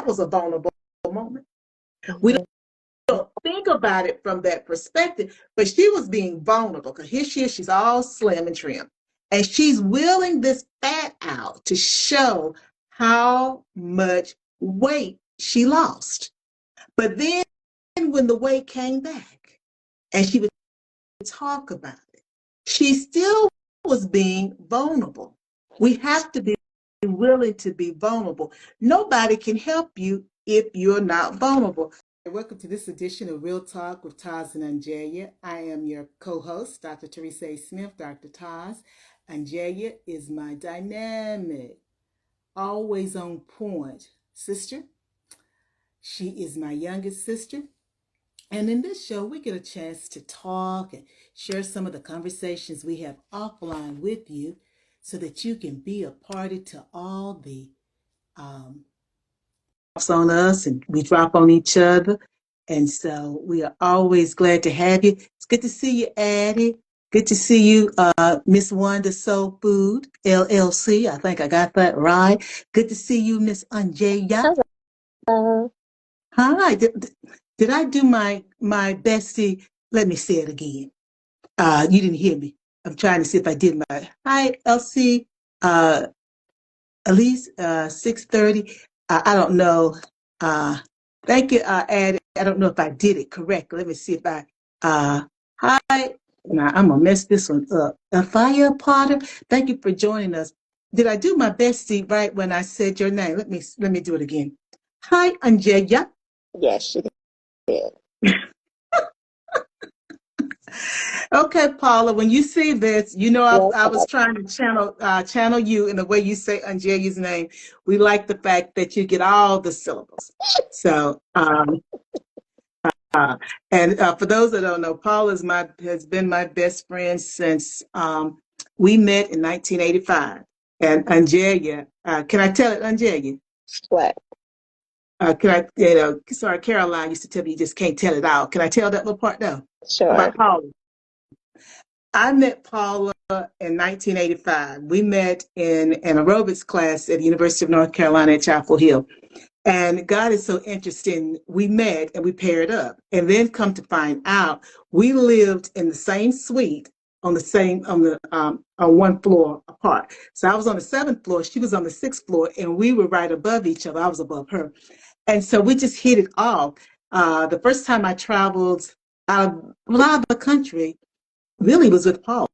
that was a vulnerable moment. We don't think about it from that perspective, but she was being vulnerable because here she is, she's all slim and trim, and she's wheeling this fat out to show how much weight she lost. But then when the weight came back and she would talk about it, she still was being vulnerable. We have to be willing to be vulnerable. Nobody can help you if you're not vulnerable. Welcome to this edition of Real Talk with TAS and OnJerya. I am your co-host, Dr. Teresa A. Smith, Dr. TAS. OnJerya is my dynamic, always on point sister. She is my youngest sister. And in this show, we get a chance to talk and share some of the conversations we have offline with you so that you can be a party to all the on us, and we drop on each other. And so we are always glad to have you. It's good to see you, Addie. Good to see you, Miss Wanda Soul Food, LLC. I think I got that right. Good to see you, Miss OnJerya. Hello. Hi. Did I do my bestie? Let me say it again. You didn't hear me. I'm trying to see if I did my hi, LC. At least 6:30. I don't know. Thank you, Addie. I don't know if I did it correct. Let me see if I. Hi. Now I'm gonna mess this one up. Fire Potter. Thank you for joining us. Did I do my bestie right when I said your name? Let me do it again. Hi, OnJerya. Yes, you did. Okay, Paula, when you see this, you know Yes, I was trying to channel you in the way you say OnJerya's name. We like the fact that you get all the syllables. So, and for those that don't know, Paula has been my best friend since we met in 1985. And OnJerya, can I tell it, OnJerya? what? Can I, sorry, Caroline used to tell me you just can't tell it all. Can I tell that little part now Sure. about Paula? I met Paula in 1985. We met in an aerobics class at the University of North Carolina at Chapel Hill. And God is so interesting. We met and we paired up. And then come to find out, we lived in the same suite on one floor apart. So I was on the 7th floor, she was on the 6th floor, and we were right above each other. I was above her. And so we just hit it off. The first time I traveled out of the country, really was with Paul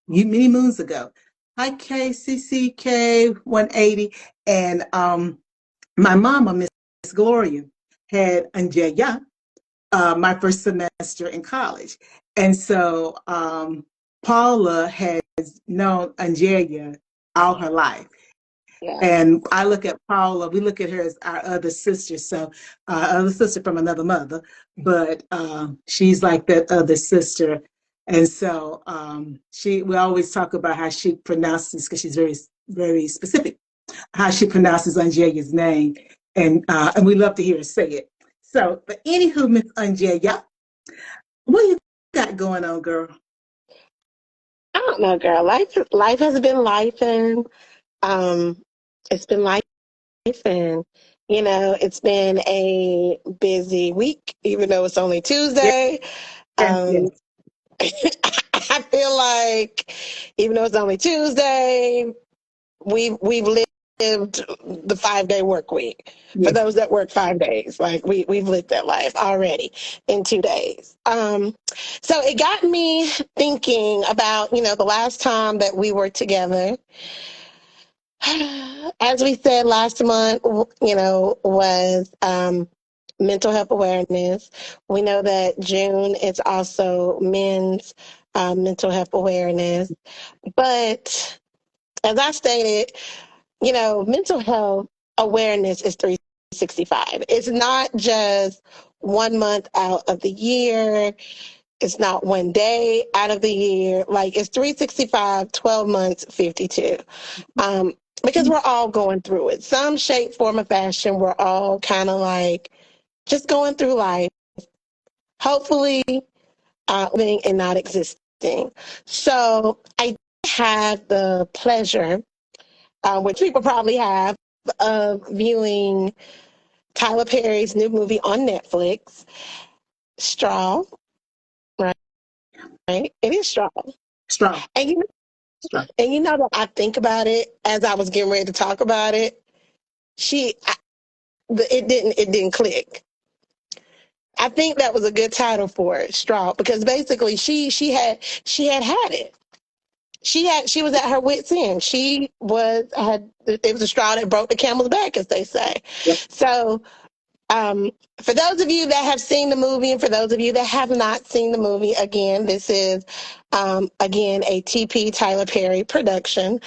many moons ago. Hi, KCCK 180. And my mama, Miss Gloria, had OnJerya my first semester in college. And so Paula has known OnJerya all her life. Yeah. And I look at Paula, we look at her as our other sister. So other sister from another mother, but she's like that other sister. And so we always talk about how she pronounces, because she's very, very specific, how she pronounces OnJerya's name. And we love to hear her say it. So, but anywho, Miss OnJerya, what you got going on, girl? I don't know, girl. Life has been life, and it's been life, and it's been a busy week, even though it's only Yes, Tuesday. yes, Um, yes. I feel like even though it's only Tuesday, we've lived the 5-day work week. For Yes. those that work 5 days, like we've lived that life already in 2 days. So it got me thinking about the last time that we were together. As we said last month, was mental health awareness. We know that June is also men's mental health awareness. But as I stated, mental health awareness is 365. It's not just 1 month out of the year. It's not 1 day out of the year. Like, it's 365, 12 months, 52. Because we're all going through it. Some shape, form, or fashion, we're all kind of like just going through life. Hopefully, living and not existing. So I had the pleasure, which people probably have, of viewing Tyler Perry's new movie on Netflix, Straw, right? It is Straw. Strong. And you, Strong. and you know that I think about it as I was getting ready to talk about it. She, I, it didn't click. I think that was a good title for it, Straw, because basically she had it. She was at her wit's end. It was a straw that broke the camel's back, as they say. Yep. So Um, for those of you that have seen the movie and for those of you that have not seen the movie, again, this is, again, a TP Tyler Perry production.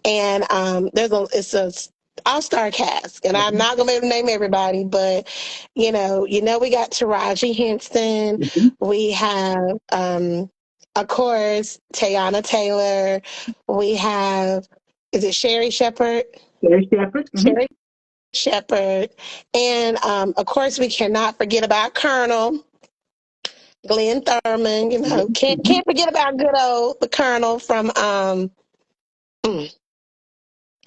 And it's a all-star cast. And I'm not going to be able to name everybody, but, we got Taraji Henson. Mm-hmm. We have, of course, Teyana Taylor. We have, is it Sherry Shepherd? Very Shepherd. Mm-hmm. Sherry Shepherd. And of course, we cannot forget about Colonel Glenn Thurman. Can't forget about good old the Colonel from A Different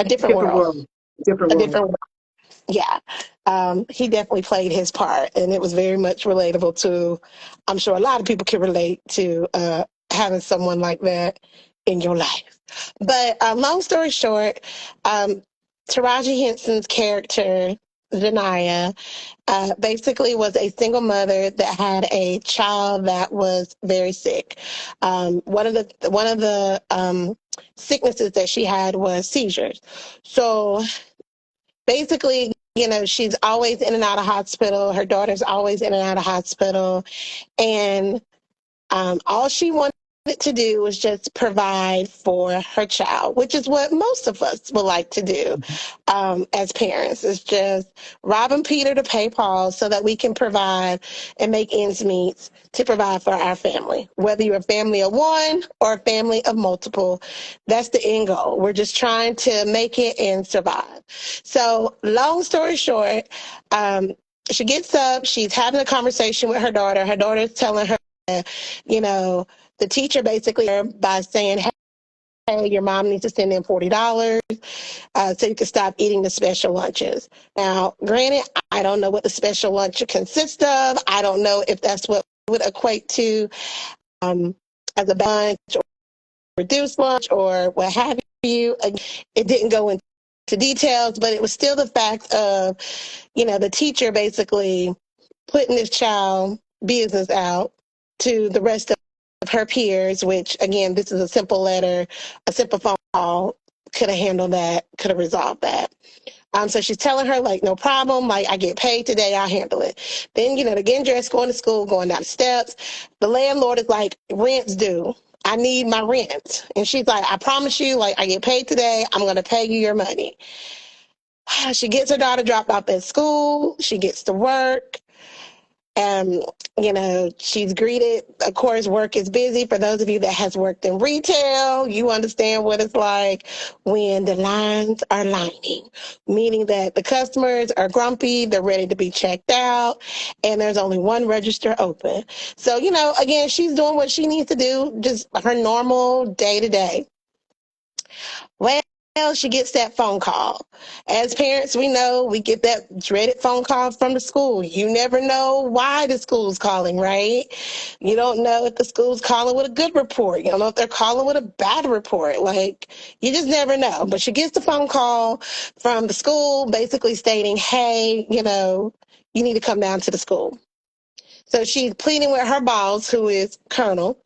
Different World. world. Different A world. Different World. Yeah. He definitely played his part, and it was very much relatable to, I'm sure a lot of people can relate to having someone like that in your life. But long story short, Taraji Henson's character, Janaya, basically was a single mother that had a child that was very sick. One of the sicknesses that she had was seizures. So basically, she's always in and out of hospital. Her daughter's always in and out of hospital, and all she wanted to do was just provide for her child, which is what most of us would like to do as parents. It's just robbing Peter to pay Paul so that we can provide and make ends meet to provide for our family. Whether you're a family of one or a family of multiple, that's the end goal. We're just trying to make it and survive. So long story short, she gets up, she's having a conversation with her daughter. Her daughter's telling her, you know, the teacher basically by saying, hey, your mom needs to send in $40 so you can stop eating the special lunches. Now, granted, I don't know what the special lunch consists of. I don't know if that's what would equate to as a lunch or reduced lunch or what have you. It didn't go into details, but it was still the fact of, the teacher basically putting this child business out to the rest of her peers, which again, this is a simple letter, a simple phone call could have handled that, could have resolved that. So she's telling her, like, no problem, like, I get paid today, I'll handle it. Then, they're getting dressed, going to school, going down the steps. The landlord is like, rent's due. I need my rent. And she's like, I promise you, like, I get paid today, I'm going to pay you your money. She gets her daughter dropped off at school. She gets to work. And, she's greeted. Of course, work is busy. For those of you that has worked in retail, you understand what it's like when the lines are lining, meaning that the customers are grumpy, they're ready to be checked out, and there's only one register open. So, again, she's doing what she needs to do, just her normal day to day. Well, she gets that phone call. As parents, we know we get that dreaded phone call from the school. You never know why the school's calling, right? You don't know if the school's calling with a good report. You don't know if they're calling with a bad report. Like, you just never know. But she gets the phone call from the school basically stating, hey, you need to come down to the school. So she's pleading with her boss, who is Colonel,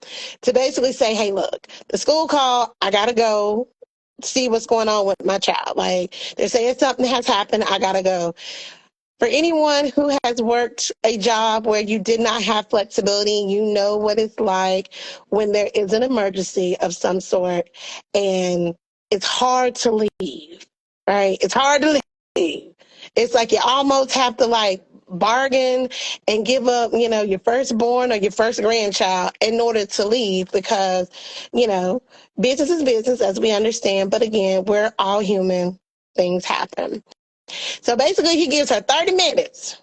to basically say, hey, look, the school called, I got to go see what's going on with my child. Like, they're saying something has happened, I got to go. For anyone who has worked a job where you did not have flexibility, you know what it's like when there is an emergency of some sort and it's hard to leave, right? It's hard to leave. It's like you almost have to bargain and give up, your firstborn or your first grandchild in order to leave because, business is business as we understand. But again, we're all human. Things happen. So basically, he gives her 30 minutes.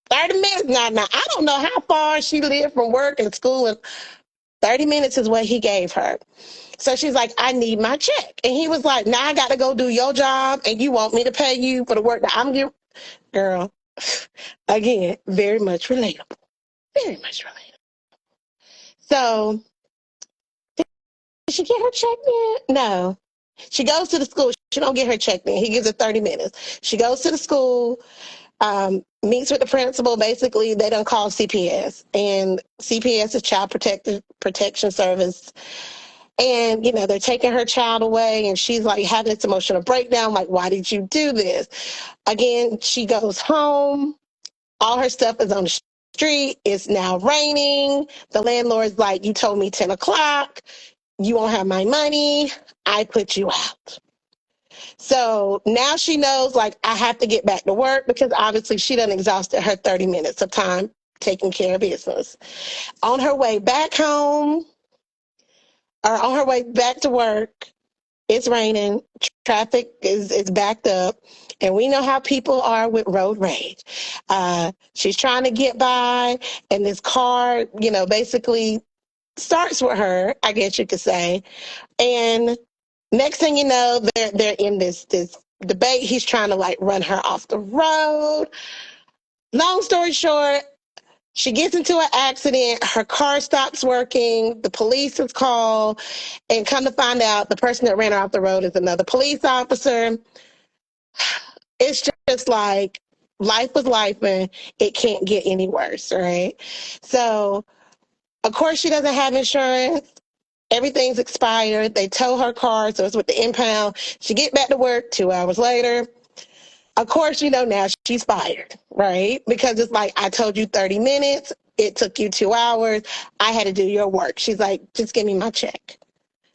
30 minutes. Now, I don't know how far she lived from work and school, and 30 minutes is what he gave her. So she's like, I need my check. And he was like, now I got to go do your job, and you want me to pay you for the work that I'm giving? Girl, Again, very much relatable. Very much relatable. So, did she get her check in? No. She goes to the school. She don't get her check in. He gives her 30 minutes. She goes to the school, meets with the principal. Basically, they don't call CPS. And CPS is Child Protection Service. And, they're taking her child away. And she's like having this emotional breakdown. Like, why did you do this? Again, she goes home. All her stuff is on the street. It's now raining. The landlord's like, you told me 10 o'clock. You won't have my money. I put you out. So now she knows, like, I have to get back to work because obviously she done exhausted her 30 minutes of time taking care of business. On her way back home, or on her way back to work, it's raining. Traffic is backed up. And we know how people are with road rage. She's trying to get by, and this car, basically starts with her, I guess you could say. And next thing you know, they're in this debate. He's trying to like run her off the road. Long story short, she gets into an accident. Her car stops working. The police is called, and come to find out, the person that ran her off the road is another police officer. It's just like life was life, and it can't get any worse, right? So, of course, she doesn't have insurance. Everything's expired. They tow her car, so it's with the impound. She get back to work 2 hours later. Of course, now she's fired, right? Because it's like, I told you 30 minutes. It took you 2 hours. I had to do your work. She's like, just give me my check.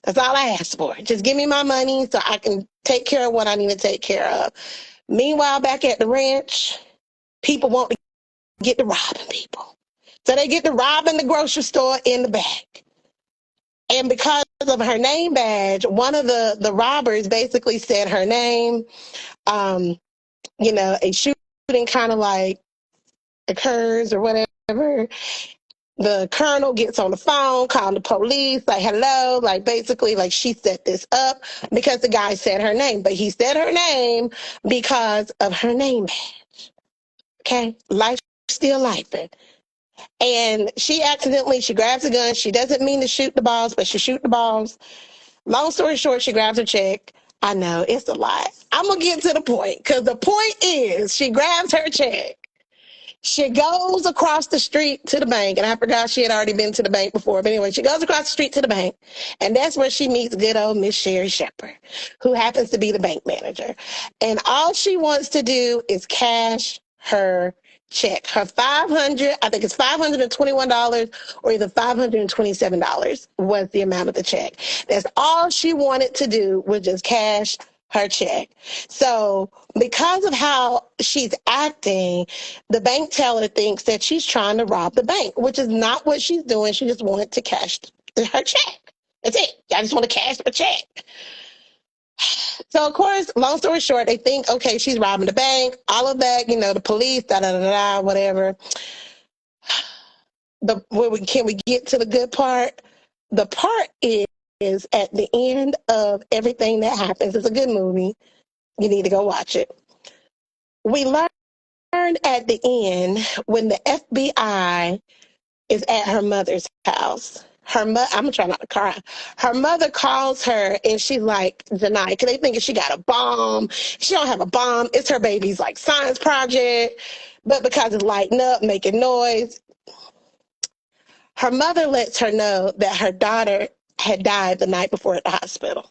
That's all I asked for. Just give me my money so I can take care of what I need to take care of. Meanwhile, back at the ranch, people want to get to robbing people. So they get to robbing the grocery store in the back. And because of her name badge, one of the robbers basically said her name. A shooting kind of like occurs or whatever. The colonel gets on the phone, calling the police, like, hello, like basically like she set this up because the guy said her name. But he said her name because of her name badge. Okay? Life still life. And she grabs a gun. She doesn't mean to shoot the balls, but she shoot the balls. Long story short, she grabs her check. I know, it's a lot. I'm going to get to the point, because the point is she grabs her check. She goes across the street to the bank, and I forgot she had already been to the bank before. But anyway, she goes across the street to the bank, and that's where she meets good old Miss Sherry Shepherd, who happens to be the bank manager. And all she wants to do is cash her check. Her I think it's $521 or either $527 was the amount of the check. That's all she wanted to do, was just cash her check. So because of how she's acting, the bank teller thinks that she's trying to rob the bank, which is not what she's doing. She just wanted to cash her check. That's it. I just want to cash the check. So, of course, long story short, they think, okay, she's robbing the bank, all of that, the police, whatever. Can we get to the good part? The part is at the end of everything that happens. It's a good movie. You need to go watch it. We learned at the end when the FBI is at her mother's house. I'm trying not to cry. Her mother calls her and she's like, denied, because they think she got a bomb. She don't have a bomb. It's her baby's like science project. But because it's lighting up, making noise, her mother lets her know that her daughter had died the night before at the hospital.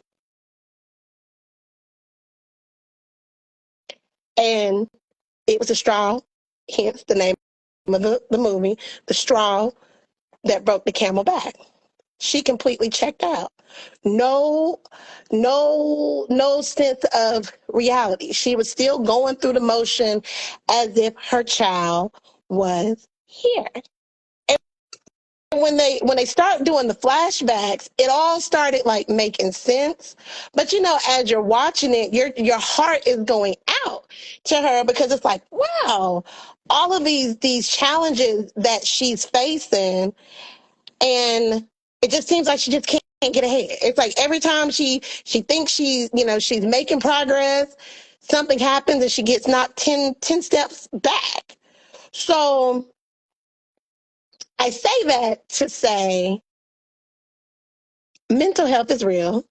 And it was a straw, hence the name of the movie, The Straw That Broke the Camel Back. She completely checked out. No sense of reality. She was still going through the motion as if her child was here. And when they start doing the flashbacks, it all started like making sense. But as you're watching it, your heart is going out to her, because it's like, wow, all of these challenges that she's facing, and it just seems like she just can't get ahead. It's like every time she thinks she's making progress, something happens and she gets knocked 10 steps back. So I say that to say mental health is real.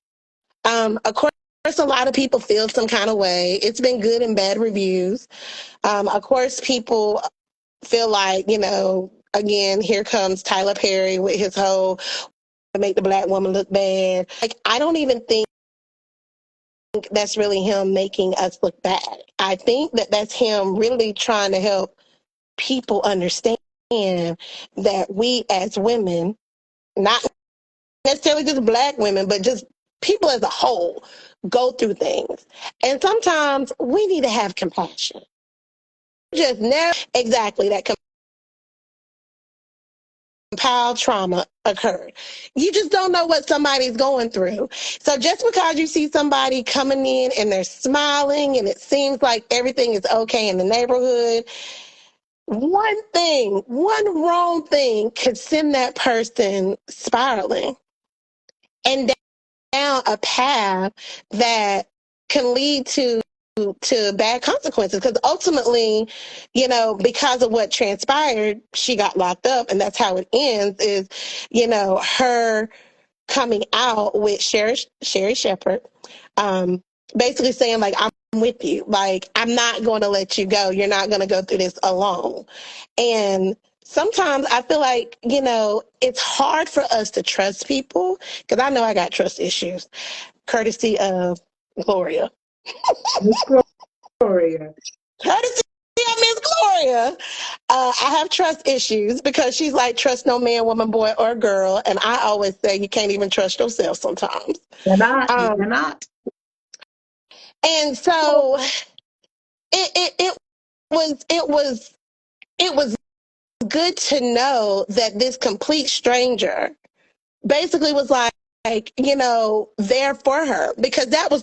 Of course, a lot of people feel some kind of way. It's been good and bad reviews. Of course, people feel like, again, here comes Tyler Perry with his whole make the black woman look bad. Like, I don't even think that's really him making us look bad. I think that that's him really trying to help people understand that we as women, not necessarily just black women, but just people as a whole, go through things. And sometimes we need to have compassion. Just never exactly that compiled trauma occurred. You just don't know what somebody's going through. So just because you see somebody coming in and they're smiling and it seems like everything is okay in the neighborhood, one wrong thing could send that person spiraling and down a path that can lead to bad consequences, because ultimately, because of what transpired, she got locked up, and that's how it ends, is her coming out with Sherry Shepherd, basically saying, like, I'm with you, like, I'm not going to let you go, you're not going to go through this alone. And sometimes I feel like, it's hard for us to trust people, because I know I got trust issues, courtesy of Gloria. Miss Gloria. Courtesy of Miss Gloria. I have trust issues because she's like, trust no man, woman, boy, or girl. And I always say you can't even trust yourself sometimes. You're not. Um, You're not. and so it was good to know that this complete stranger basically was like, there for her, because that was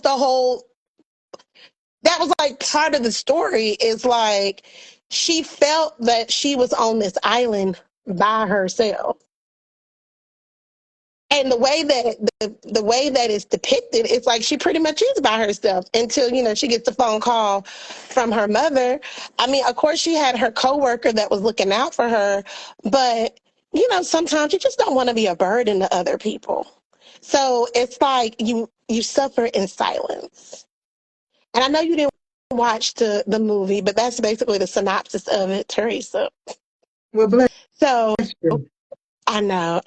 like part of the story, is like she felt that she was on this island by herself. And the way that it's depicted, it's like she pretty much is by herself until, she gets a phone call from her mother. I mean, of course she had her coworker that was looking out for her, but sometimes you just don't want to be a burden to other people. So it's like you suffer in silence. And I know you didn't watch the movie, but that's basically the synopsis of it, Teresa. Well, bless So you. I know,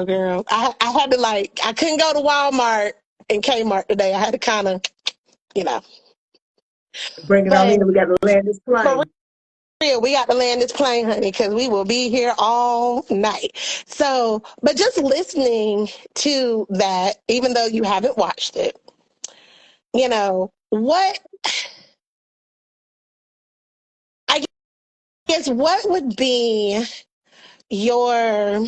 girl. I had to, I couldn't go to Walmart and Kmart today. I had to kind of, you know. Bring it on But in. We got to land this for plane. real, we got to land this plane, honey, because we will be here all night. So, but just listening to that, even though you haven't watched it, what I guess what would be your,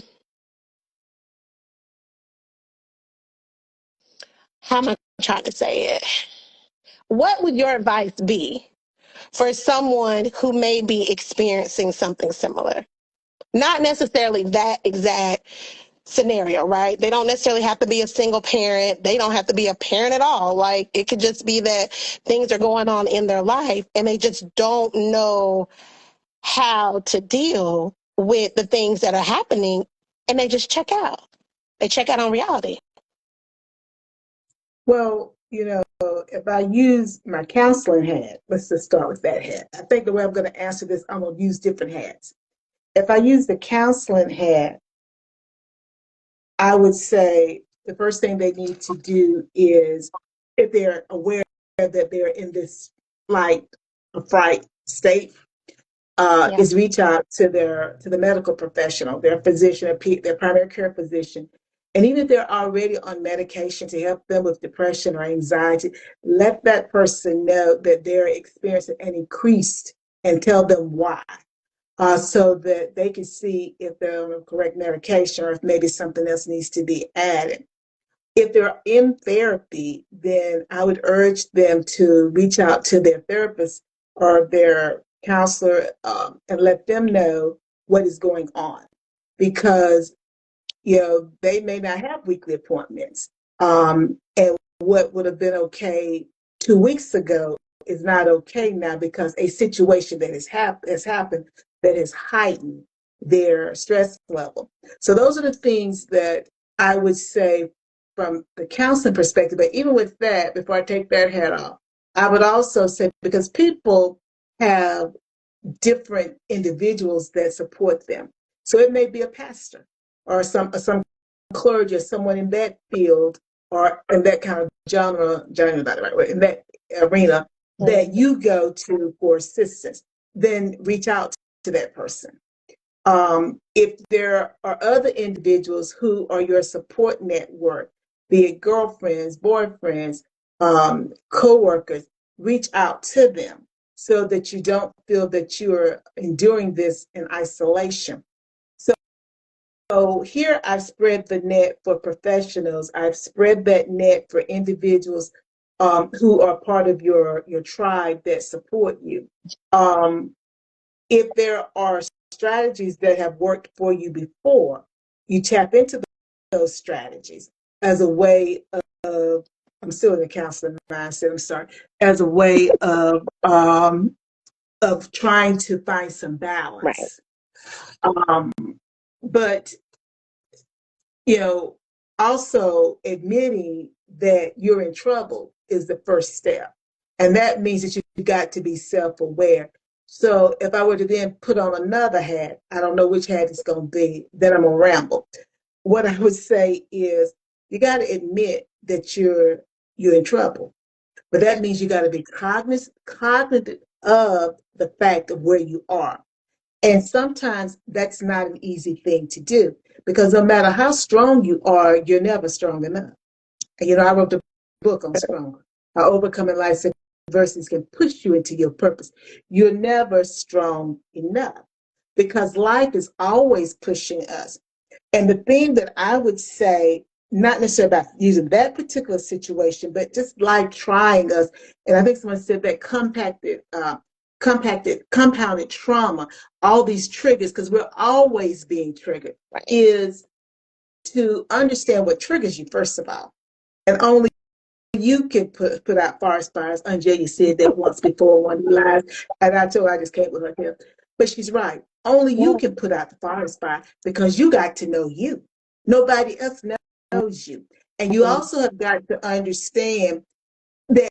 how am I trying to say it? What would your advice be for someone who may be experiencing something similar? Not necessarily that exact scenario, right? They don't necessarily have to be a single parent. They don't have to be a parent at all. Like, it could just be that things are going on in their life and they just don't know how to deal with the things that are happening, and they just check out. They check out on reality. Well, if I use my counseling hat, let's just start with that hat. I think the way I'm going to answer this, I'm going to use different hats. If I use the counseling hat, I would say the first thing they need to do is, if they're aware that they're in this flight or fright state, Yeah. is reach out to the medical professional, their physician, their primary care physician. And even if they're already on medication to help them with depression or anxiety, let that person know that they're experiencing an increased, and tell them why, so that they can see if they're on the correct medication or if maybe something else needs to be added. If they're in therapy, then I would urge them to reach out to their therapist or their counselor, and let them know what is going on, because they may not have weekly appointments, and what would have been okay 2 weeks ago is not okay now because a situation that has happened that has heightened their stress level. So those are the things that I would say from the counseling perspective. But even with that, before I take that hat off, I would also say because people have different individuals that support them. So it may be a pastor or some clergy or someone in that field or in that kind of genre not the right way, in that arena that you go to for assistance. Then reach out to that person. If there are other individuals who are your support network, be it girlfriends, boyfriends, co-workers, reach out to them so that you don't feel that you're enduring this in isolation. So here I've spread the net for professionals. I've spread that net for individuals who are part of your tribe that support you. If there are strategies that have worked for you before, you tap into those strategies as a way of, I'm still in the counseling mindset, I'm sorry, as a way of trying to find some balance. Um, but, you know, also admitting that you're in trouble is the first step. And that means that you've got to be self-aware. So if I were to then put on another hat, I don't know which hat it's going to be, then I'm going to ramble. What I would say is you got to admit that you're in trouble. But that means you got to be cognizant of the fact of where you are. And sometimes that's not an easy thing to do because no matter how strong you are, you're never strong enough. And, you know, I wrote a book on Stronger, how overcoming life's adversities can push you into your purpose. You're never strong enough because life is always pushing us. And the thing that I would say, not necessarily about using that particular situation, but just life trying us, and I think someone said that compounded trauma, all these triggers, because we're always being triggered, is to understand what triggers you, first of all. And only you can put out forest fires. OnJerya said that once before one live, and I told her I just can't with her here. But she's right. Only you can put out the forest fire because you got to know you. Nobody else knows you. And you also have got to understand that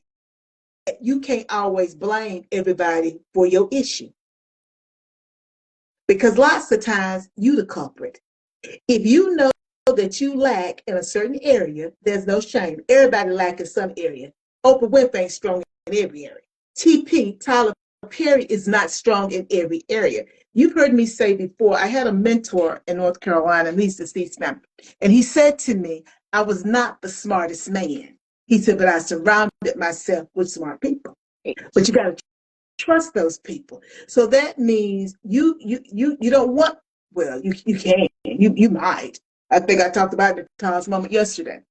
you can't always blame everybody for your issue. Because lots of times you the culprit. If you know that you lack in a certain area, there's no shame. Everybody lack in some area. Oprah Winfrey ain't strong in every area. TP, Tyler Perry, is not strong in every area. You've heard me say before, I had a mentor in North Carolina, and he's deceased now, and he said to me, I was not the smartest man. He said, but I surrounded myself with smart people. But you got to trust those people. So that means you don't want, well, you can, you might. I think I talked about the TAS moment yesterday.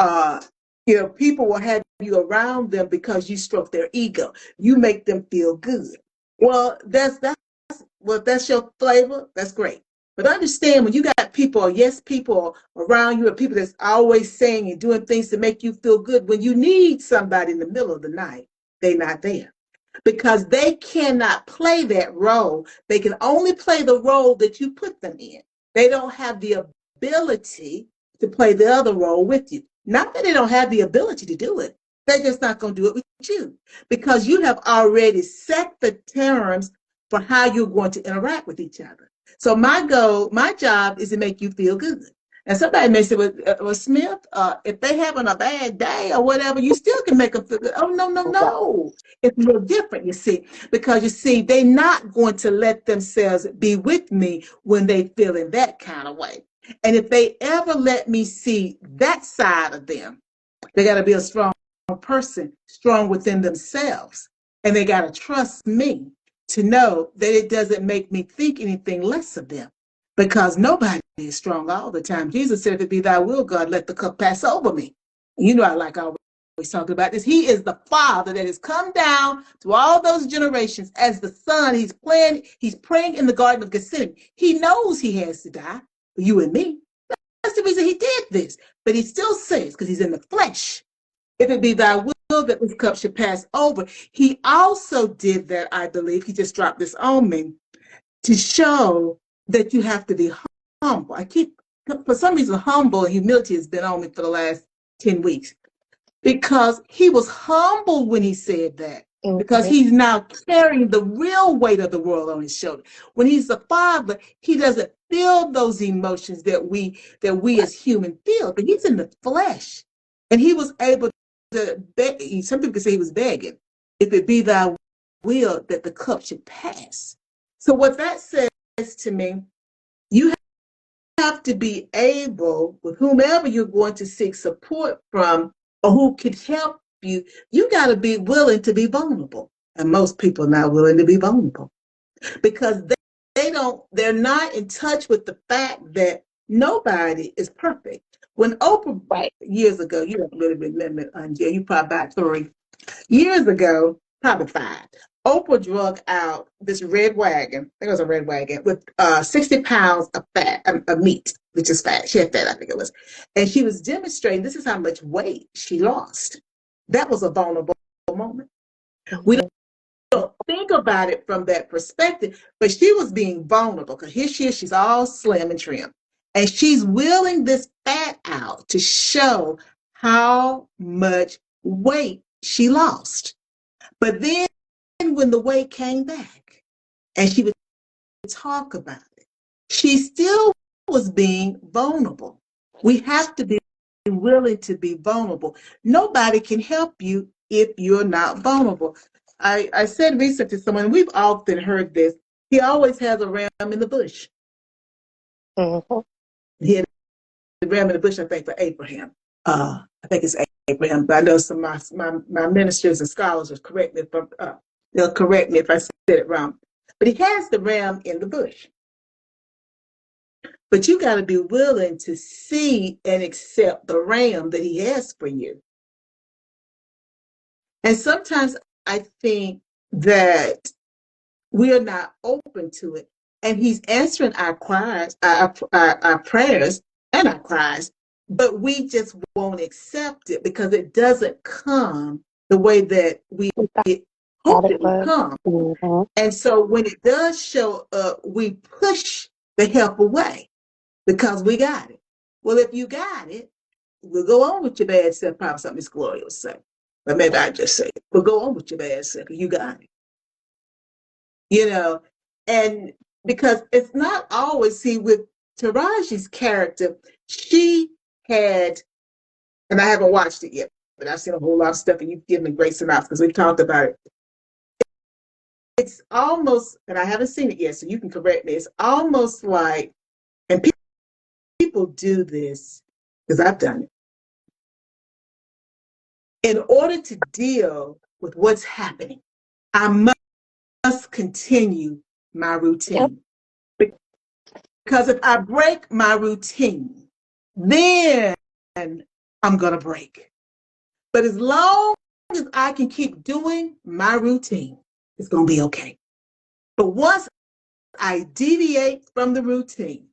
You know, people will have you around them because you stroke their ego. You make them feel good. Well, that's your flavor. That's great. But understand when you got people, yes, people around you, or people that's always saying and doing things to make you feel good, when you need somebody in the middle of the night, they're not there because they cannot play that role. They can only play the role that you put them in. They don't have the ability to play the other role with you. Not that they don't have the ability to do it. They're just not going to do it with you because you have already set the terms for how you're going to interact with each other. So my job is to make you feel good. And somebody may say, well Smith, if they having a bad day or whatever, you still can make them feel good. Oh, no. It's a little different, you see, because you see, they're not going to let themselves be with me when they feel in that kind of way. And if they ever let me see that side of them, they got to be a strong person, strong within themselves. And they got to trust me to know that it doesn't make me think anything less of them because nobody is strong all the time. Jesus said, if it be thy will, God, let the cup pass over me. You know, I always talking about this. He is the Father that has come down to all those generations as the Son. He's praying in the Garden of Gethsemane. He knows he has to die for you and me. That's the reason he did this. But he still says, because he's in the flesh, if it be thy that this cup should pass over. He also did that, I believe, he just dropped this on me, to show that you have to be humble. For some reason, humble and humility has been on me for the last 10 weeks, because he was humble when he said that, because he's now carrying the real weight of the world on his shoulder. When he's a father, he doesn't feel those emotions that we as human feel, but he's in the flesh. And he was able to beg. Some people say he was begging, if it be thy will that the cup should pass. So what that says to me, you have to be able, with whomever you're going to seek support from or who can help you, you got to be willing to be vulnerable. And most people are not willing to be vulnerable, because they're not in touch with the fact that nobody is perfect. When Oprah, years ago, you don't really remember, OnJerya, you probably about 3 years ago, probably 5. Oprah drug out this red wagon. I think it was a red wagon with 60 pounds of fat, of meat, which is fat. She had fat, I think it was. And she was demonstrating this is how much weight she lost. That was a vulnerable moment. We don't think about it from that perspective, but she was being vulnerable, because here she is, she's all slim and trim. And she's wheeling this fat out to show how much weight she lost. But then when the weight came back and she would talk about it, she still was being vulnerable. We have to be willing to be vulnerable. Nobody can help you if you're not vulnerable. I said recently to someone, we've often heard this, he always has a ram in the bush. Mm-hmm. He had a ram in the bush, I think, for Abraham. I think it's Abraham, but I know some of my ministers and scholars will correct me if they'll correct me if I said it wrong. But he has the ram in the bush. But you got to be willing to see and accept the ram that he has for you. And sometimes I think that we are not open to it. And he's answering our cries, our prayers and our cries, but we just won't accept it because it doesn't come the way that we hoped it would come. Mm-hmm. And so when it does show up, we push the help away because we got it. Well, if you got it, we'll go on with your bad self. Probably something Miss Gloria will say. But maybe I just say it. We'll go on with your bad self. You got it. You know, and because it's not always, see, with Taraji's character, she had, and I haven't watched it yet, but I've seen a whole lot of stuff, and you've given a great synopsis because we've talked about it. It's almost, and I haven't seen it yet, so you can correct me, it's almost like, and people do this, because I've done it, in order to deal with what's happening, I must continue my routine. Yep. Because if I break my routine, then I'm going to break. But as long as I can keep doing my routine, it's going to be okay. But once I deviate from the routine,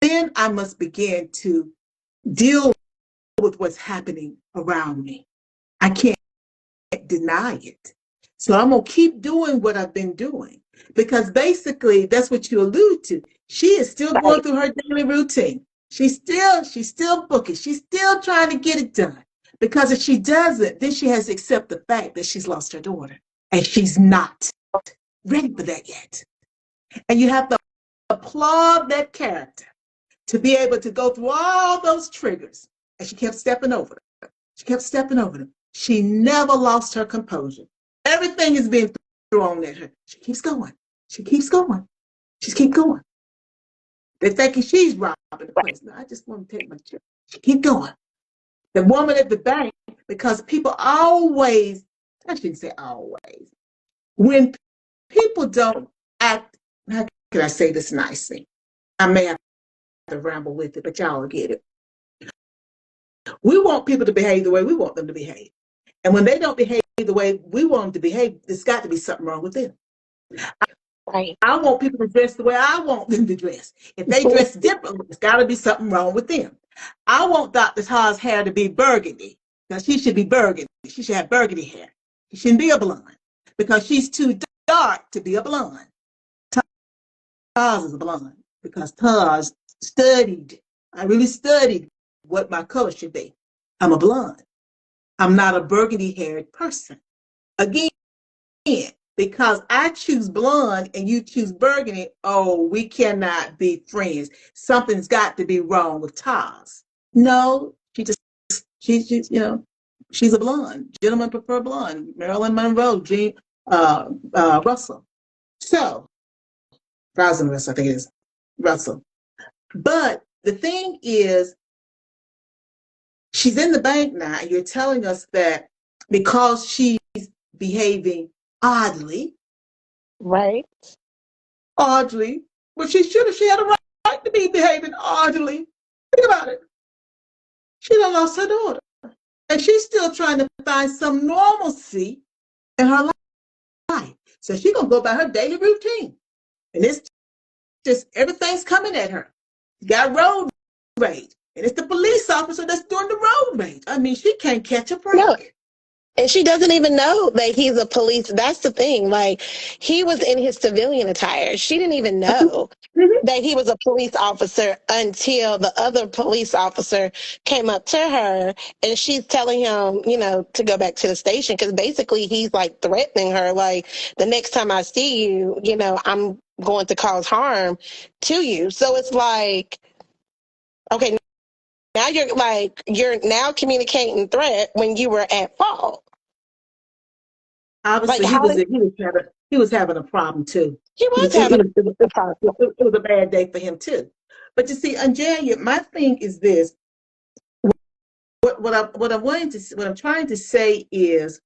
then I must begin to deal with what's happening around me. I can't deny it. So I'm going to keep doing what I've been doing, because basically that's what you allude to. She is still going through her daily routine. She's still booking. She's still trying to get it done, because if she doesn't, then she has to accept the fact that she's lost her daughter, and she's not ready for that yet. And you have to applaud that character to be able to go through all those triggers. And she kept stepping over them. She kept stepping over them. She never lost her composure. Everything is being thrown at her. She keeps going. She keeps going. She keeps going. They're thinking she's robbing the place. No, I just want to take my check. She keep going. The woman at the bank, because people always, I shouldn't say always, when people don't act, how can I say this nicely? I may have to ramble with it, but y'all get it. We want people to behave the way we want them to behave. And when they don't behave the way we want them to behave, there's got to be something wrong with them. Right. I want people to dress the way I want them to dress. If they dress differently, there's got to be something wrong with them. I want Dr. Tars' hair to be burgundy. because she should be burgundy. She should have burgundy hair. She shouldn't be a blonde because she's too dark to be a blonde. TAS is a blonde because TAS studied. I really studied what my color should be. I'm a blonde. I'm not a burgundy haired person. Again, because I choose blonde and you choose burgundy, oh, we cannot be friends. Something's got to be wrong with TAS. No, she's she's a blonde. Gentlemen prefer blonde. Marilyn Monroe, Russell. So, Rosin Russell, I think it is Russell. But the thing is, she's in the bank now, and you're telling us that because she's behaving oddly, Right. oddly, but she had a right to be behaving oddly. Think about it. She done lost her daughter. And she's still trying to find some normalcy in her life. So she's gonna go by her daily routine. And it's just everything's coming at her. She got road rage. And it's the police officer that's doing the road rage. I mean, she can't catch a No, break. and she doesn't even know that he's a police. That's the thing. Like, he was in his civilian attire. She didn't even know Mm-hmm. that he was a police officer until the other police officer came up to her and she's telling him, to go back to the station. Because basically he's like threatening her, like, the next time I see you, I'm going to cause harm to you. So it's like, okay, now you're now communicating threat when you were at fault. Like, Obviously, how did he was having a problem too. he It was was, it, having it was, a problem? it was a bad day for him too. But you see, OnJerya, my thing is this: what I'm trying to say is,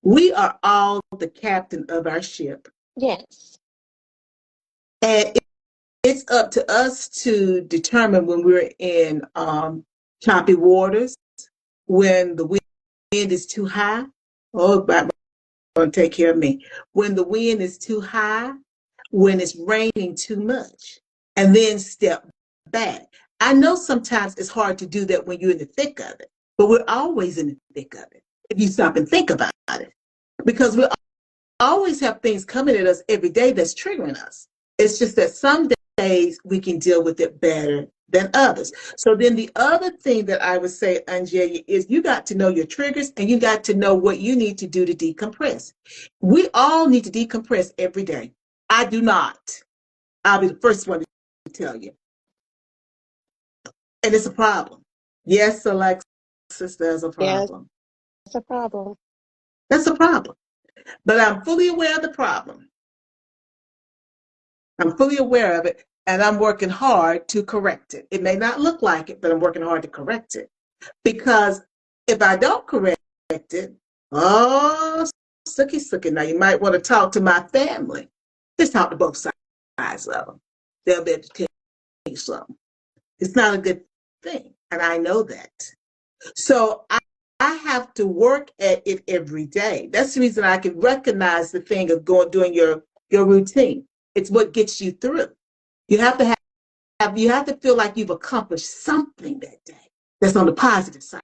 we are all the captain of our ship, Yes. and it's up to us to determine when we're in choppy waters, when the wind is too high. Oh, God's going to take care of me. When the wind is too high, when it's raining too much, and then step back. I know sometimes it's hard to do that when you're in the thick of it, but we're always in the thick of it if you stop and think about it. Because we always have things coming at us every day that's triggering us. It's just that some days we can deal with it better than others. So then the other thing that I would say, OnJerya, is you got to know your triggers and you got to know what you need to do to decompress. We all need to decompress every day. I do not. I'll be the first one to tell you. And it's a problem. Yes, Alexis, there's a Yes, problem. that's a problem. That's a problem. But I'm fully aware of the problem. I'm fully aware of it, and I'm working hard to correct it. It may not look like it, but I'm working hard to correct it. Because if I don't correct it, oh, sookie. Now, you might want to talk to my family. Just talk to both sides of them. They'll be able to tell you something. It's not a good thing, and I know that. So I have to work at it every day. That's the reason I can recognize the thing of doing your routine. It's what gets you through. You have to you have to feel like you've accomplished something that day that's on the positive side.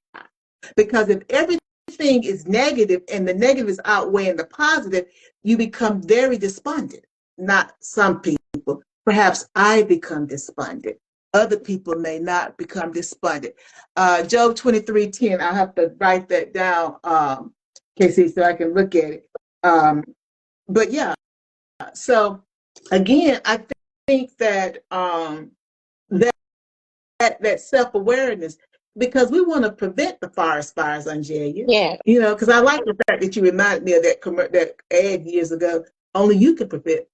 Because if everything is negative and the negative is outweighing the positive, you become very despondent. Not some people. Perhaps I become despondent. Other people may not become despondent. Job 23:10, I'll have to write that down, Casey, so I can look at it. But yeah, so again, I think that that that self-awareness, because we want to prevent the forest fires, OnJerya. Yeah. Because I like the fact that you reminded me of that ad years ago. Only you can prevent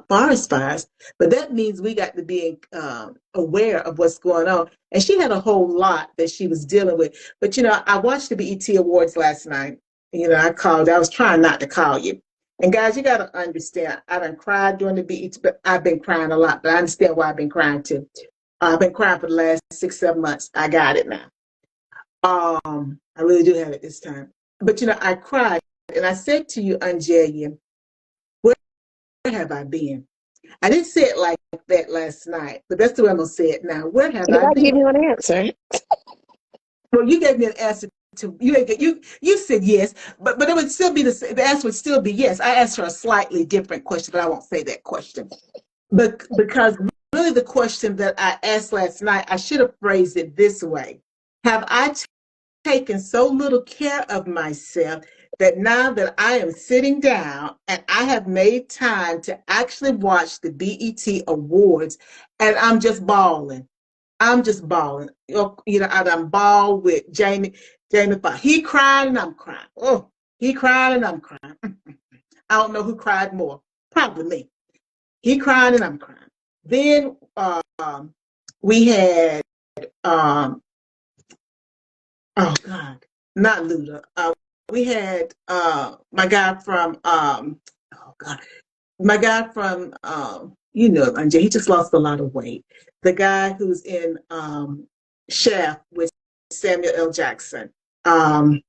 forest fires, but that means we got to be aware of what's going on. And she had a whole lot that she was dealing with. But I watched the BET Awards last night. I called. I was trying not to call you. And guys, you got to understand. I done cried during the BET, but I've been crying a lot. But I understand why I've been crying too. I've been crying for the last 6, 7 months. I got it now. I really do have it this time. But I cried and I said to you, OnJerya, where have I been? I didn't say it like that last night, but that's the way I'm gonna say it now. Where have Did I I give been? you an answer? Well, you gave me an answer to you said yes, but it would still be the answer would still be yes. I asked her a slightly different question, but I won't say that question. But because really the question that I asked last night, I should have phrased it this way. Have I taken so little care of myself that now that I am sitting down and I have made time to actually watch the BET Awards and I'm just bawling. I'm just bawling. I'm bawling with Jamie Foxx. He cried and I'm crying. Oh, he cried and I'm crying. I don't know who cried more. Probably me. He cried and I'm crying. Then we had oh God, not Luda. We had my guy from oh God, my guy from OnJerya, he just lost a lot of weight. The guy who's in Chef with Samuel L. Jackson, um,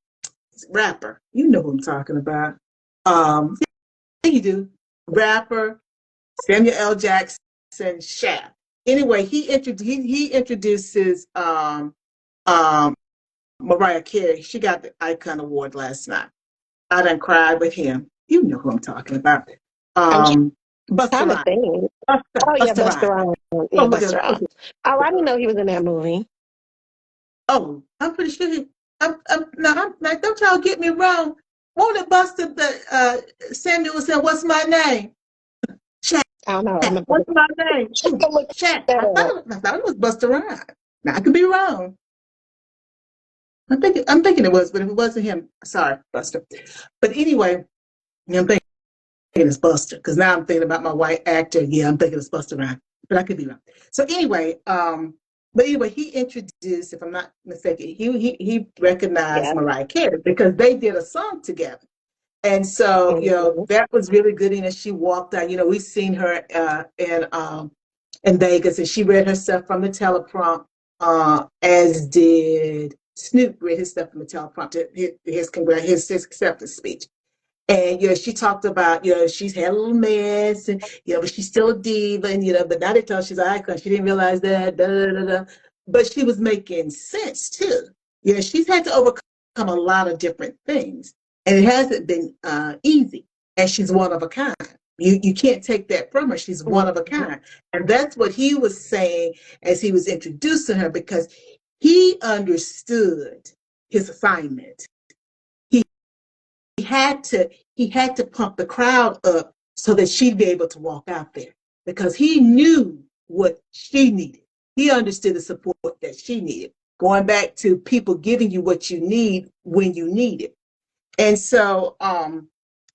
rapper. You know who I'm talking about. Yeah, you do. Rapper Samuel L. Jackson, Chef. Anyway, he introduces um, Mariah Carey. She got the Icon Award last night. I done cried with him. You know who I'm talking about. I'm Um, Busta trying to Rhymes. think. Oh yeah, Busta Buster Rhymes. Rhymes. Oh, Yeah, look Buster at Rhymes. Oh, I didn't know he was in that movie. oh, I'm pretty sure no, I'm like, don't y'all get me wrong. Won't it Busta Samuel was saying, what's my name? Shaq. I don't know. I'm gonna What's my name? look Shaq. that up. I thought it was Busta Rhymes. Now I could be wrong. I'm thinking it was, but if it wasn't him, sorry, Buster. But anyway, I'm thinking it's Buster because now I'm thinking about my white actor. Yeah, I'm thinking it's Buster Rhymes, but I could be wrong. So anyway, but anyway, he introduced, if I'm not mistaken, he recognized Yeah. Mariah Carey because they did a song together. And so, Mm-hmm. that was really good. And as she walked out, we've seen her in Vegas, and she read her stuff from the teleprompt, as did Snoop read his stuff from the teleprompter, his acceptance speech. And she talked about she's had a little mess, and but she's still a diva, and but now they tell her she's an icon. She didn't realize that, da, da, da, da. But she was making sense too. She's had to overcome a lot of different things, and it hasn't been easy. And she's one of a kind. You can't take that from her. She's one of a Mm-hmm. kind, and that's what he was saying as he was introducing her, because he understood his assignment. He had to pump the crowd up so that she'd be able to walk out there, because he knew what she needed. He understood the support that she needed. Going back to people giving you what you need when you need it. And so,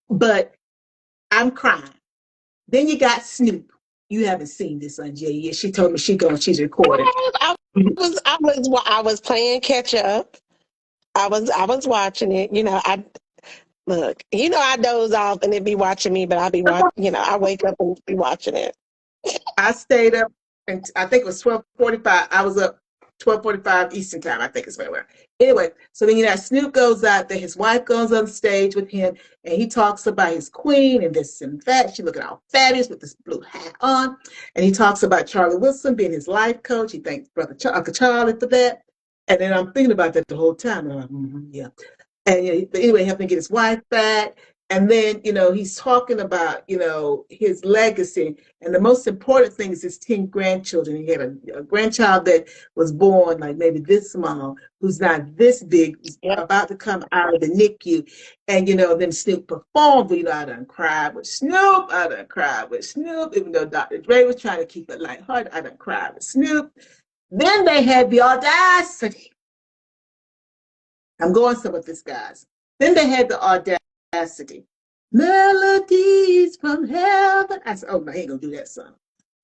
but I'm crying. Then you got Snoop. You haven't seen this on Jay yet. She told me she's recording. I was playing catch up. I was watching it. I look. I doze off and it be watching me, but I be watch. I wake up and be watching it. I stayed up, and I think it was 12:45. I was up 12:45 Eastern time. I think it's where we're. Anyway, so then Snoop goes out there. His wife goes on stage with him, and he talks about his queen and this and that. She looking all fabulous with this blue hat on, and he talks about Charlie Wilson being his life coach. He thanks Brother Uncle Charlie for that. And then I'm thinking about that the whole time. And I'm like, yeah. And but anyway, helping get his wife back. And then, he's talking about, his legacy. And the most important thing is his 10 grandchildren. He had a grandchild that was born like maybe this small, who's not this big, who's Yep. about to come out of the NICU. And, then Snoop performed. But, I done cried with Snoop. I done cried with Snoop. Even though Dr. Dre was trying to keep it lighthearted, I done cried with Snoop. Then they had the audacity. I'm going some with this, guys. Then they had the audacity. Melodies from heaven. I said, oh, no, he ain't going to do that song.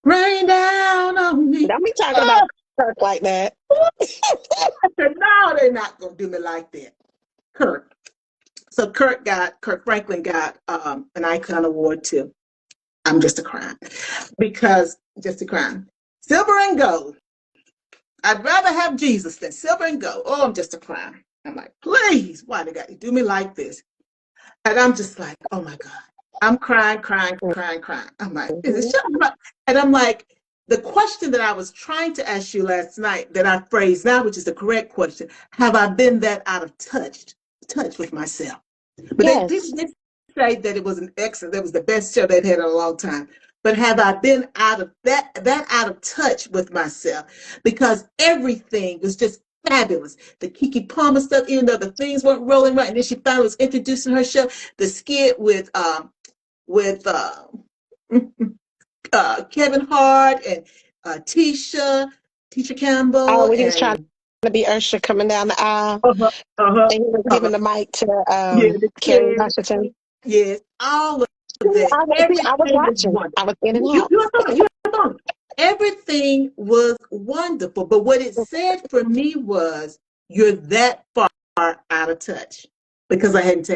Rain down on me. Don't be talking about Oh, Kirk like that. I said, no, they're not going to do me like that. Kirk. So Kirk Franklin got an Icon Award too. I'm just a crime. Because, just a crime. Silver and gold. I'd rather have Jesus than silver and gold. Oh, I'm just a crime. I'm like, please, why they got to do me like this? And I'm just like, oh my God. I'm crying, crying, crying, crying. I'm like, is it Mhm. shut up? And I'm like, the question that I was trying to ask you last night that I phrased now, which is the correct question, have I been that out of touch with myself? But people Yes. did say that it was an excellent, that was the best show they'd had in a long time. But have I been out of that out of touch with myself? Because everything was just fabulous. The Kiki Palmer stuff, even though the things weren't rolling right, and then she finally was introducing her show. The skit with Kevin Hart and Tisha Oh, Campbell, when he was trying and to be Usher coming down the aisle, uh-huh, uh-huh, and he was uh-huh. giving the mic to Yeah, the Kerry kids. Washington. Yes, all of See, that. I was Everything was watching. wonderful. I was in and You, out. you have fun. You have fun. Everything was wonderful. But what it said for me was, you're that far out of touch, because I hadn't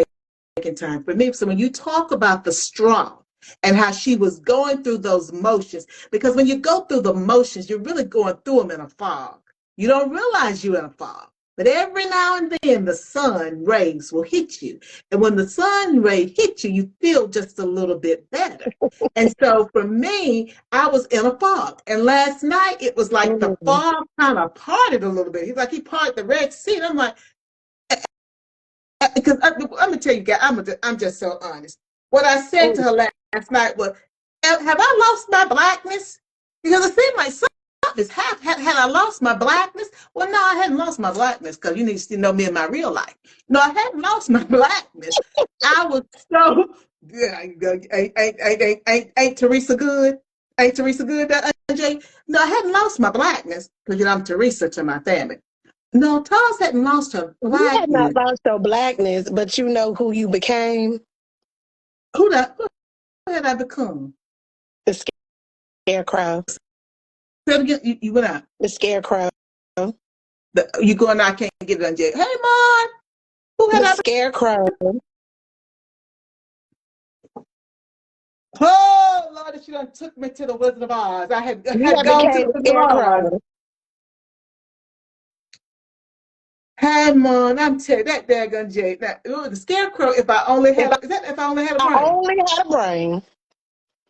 taken time for me. So when you talk about the straw and how she was going through those motions, because when you go through the motions, you're really going through them in a fog. You don't realize you're in a fog. But every now and then the sun rays will hit you. And when the sun rays hit you, you feel just a little bit better. And so for me, I was in a fog. And last night it was like the Mm. fog kind of parted a little bit. He's like, he parted the Red Sea. And I'm like, because I'm gonna tell you guys, I'm just so honest. What I said to Mm. her last night was, "Have I lost my blackness?" Because it seemed like something had I lost my blackness? Well, no, I hadn't lost my blackness, because you need to know me in my real life. No, I hadn't lost my blackness. I was so yeah, ain't Teresa good? Ain't Teresa good, Jay? No, I hadn't lost my blackness, because I'm Teresa to my family. No, Taz hadn't lost her You had not blackness. lost your blackness, but you know who you became? Who had I become? The scarecrow. Say it again. You went out. The scarecrow. You going out, I can't get it on Jay. Hey, Mom, who had The I scarecrow. become? Oh, Lord, she done took me to the Wizard of Oz. I You had have gone to became the the Wizard of Oz. scarecrow. Hey, Mom, I'm telling you, that daggone Jay. The scarecrow, if I only If had, is that if I only had a I brain? only had a brain.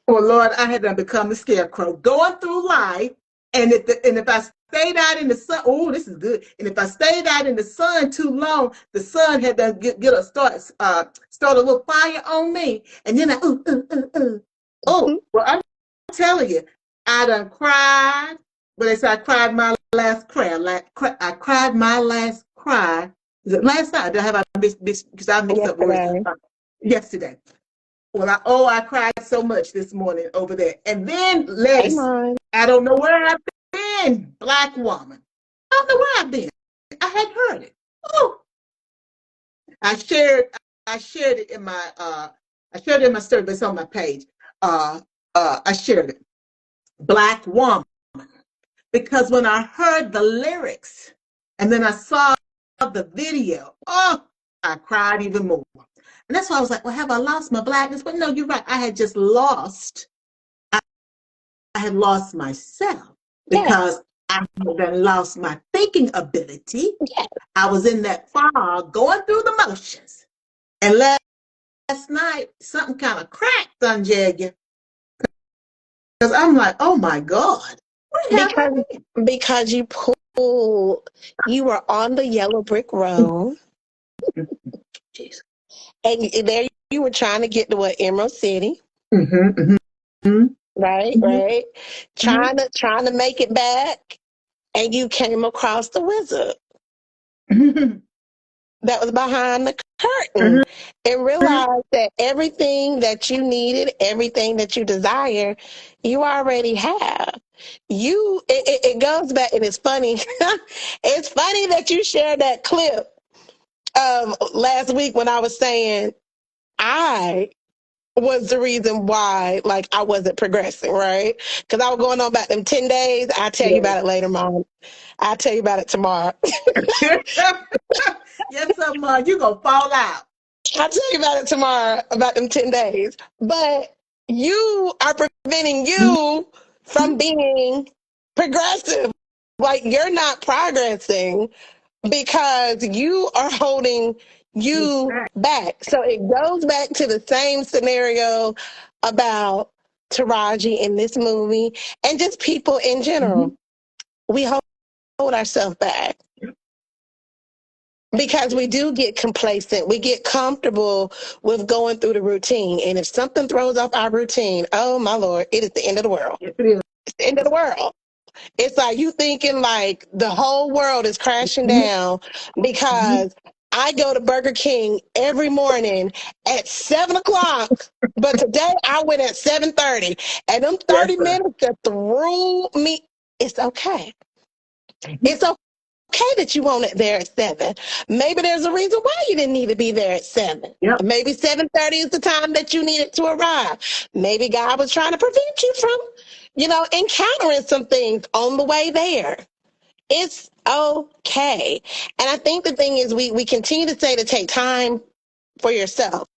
Oh Lord, I had to become the scarecrow, going through life, and if I stayed out in the sun, oh, this is good. And if I stayed out in the sun too long, the sun had to get a start a little fire on me, and then oh, well, I'm telling you, I done cried. But they said I cried my last cry. I cried my last cry. Is it last night? Have I mixed because I mixed up words Yesterday. yesterday? Well, I cried so much this morning over that. And then Hey, lettuce. mine. I don't know where I've been, black woman. I don't know where I've been. I hadn't heard it. Oh, I shared I shared it in my story, but it's on my page. I shared it. Black woman. Because when I heard the lyrics and then I saw the video, oh, I cried even more. And that's why I was like, well, have I lost my blackness? But no, you're right. I had lost myself, Yes. because I had then lost my thinking ability. Yes. I was in that fog going through the motions. And last night, something kind of cracked on Jagger, because I'm like, oh my God, where have I Because been? because you were on the yellow brick road, Jeez. and there you were trying to get to what, Emerald City, Mm-hmm, mm-hmm, right? Right. mm-hmm, Trying to make it back, and you came across the wizard mm-hmm, that was behind the mm-hmm, curtain, and realized that everything that you needed, everything that you desire, you already have. It goes back, and it's funny. It's funny that you shared that clip last week when I was saying I was the reason why, like, I wasn't progressing, right? Because I was going on about them 10 days. I'll tell you yes. about it later, Mom. I'll tell you about it tomorrow. Yes, you're going to fall out. I'll tell you about it tomorrow, about them 10 days. But you are preventing you from being progressive. Like, you're not progressing because you are holding you Exactly. back. So it goes back to the same scenario about Taraji in this movie, and just people in general, we hold ourselves back because we do get complacent. We get comfortable with going through the routine. And if something throws off our routine, oh my Lord, it is the end of the world. Yes, it is. It's the end of the world. It's like you thinking like the whole world is crashing down because I go to Burger King every morning at 7 o'clock. But today I went at 7:30, and them Yes, 30 sir. minutes that threw me. It's okay. It's okay that you want it there at 7. Maybe there's a reason why you didn't need to be there at 7. Yep. Maybe 7:30 is the time that you needed to arrive. Maybe God was trying to prevent you from, encountering some things on the way there. It's okay. And I think the thing is we continue to say to take time for yourself.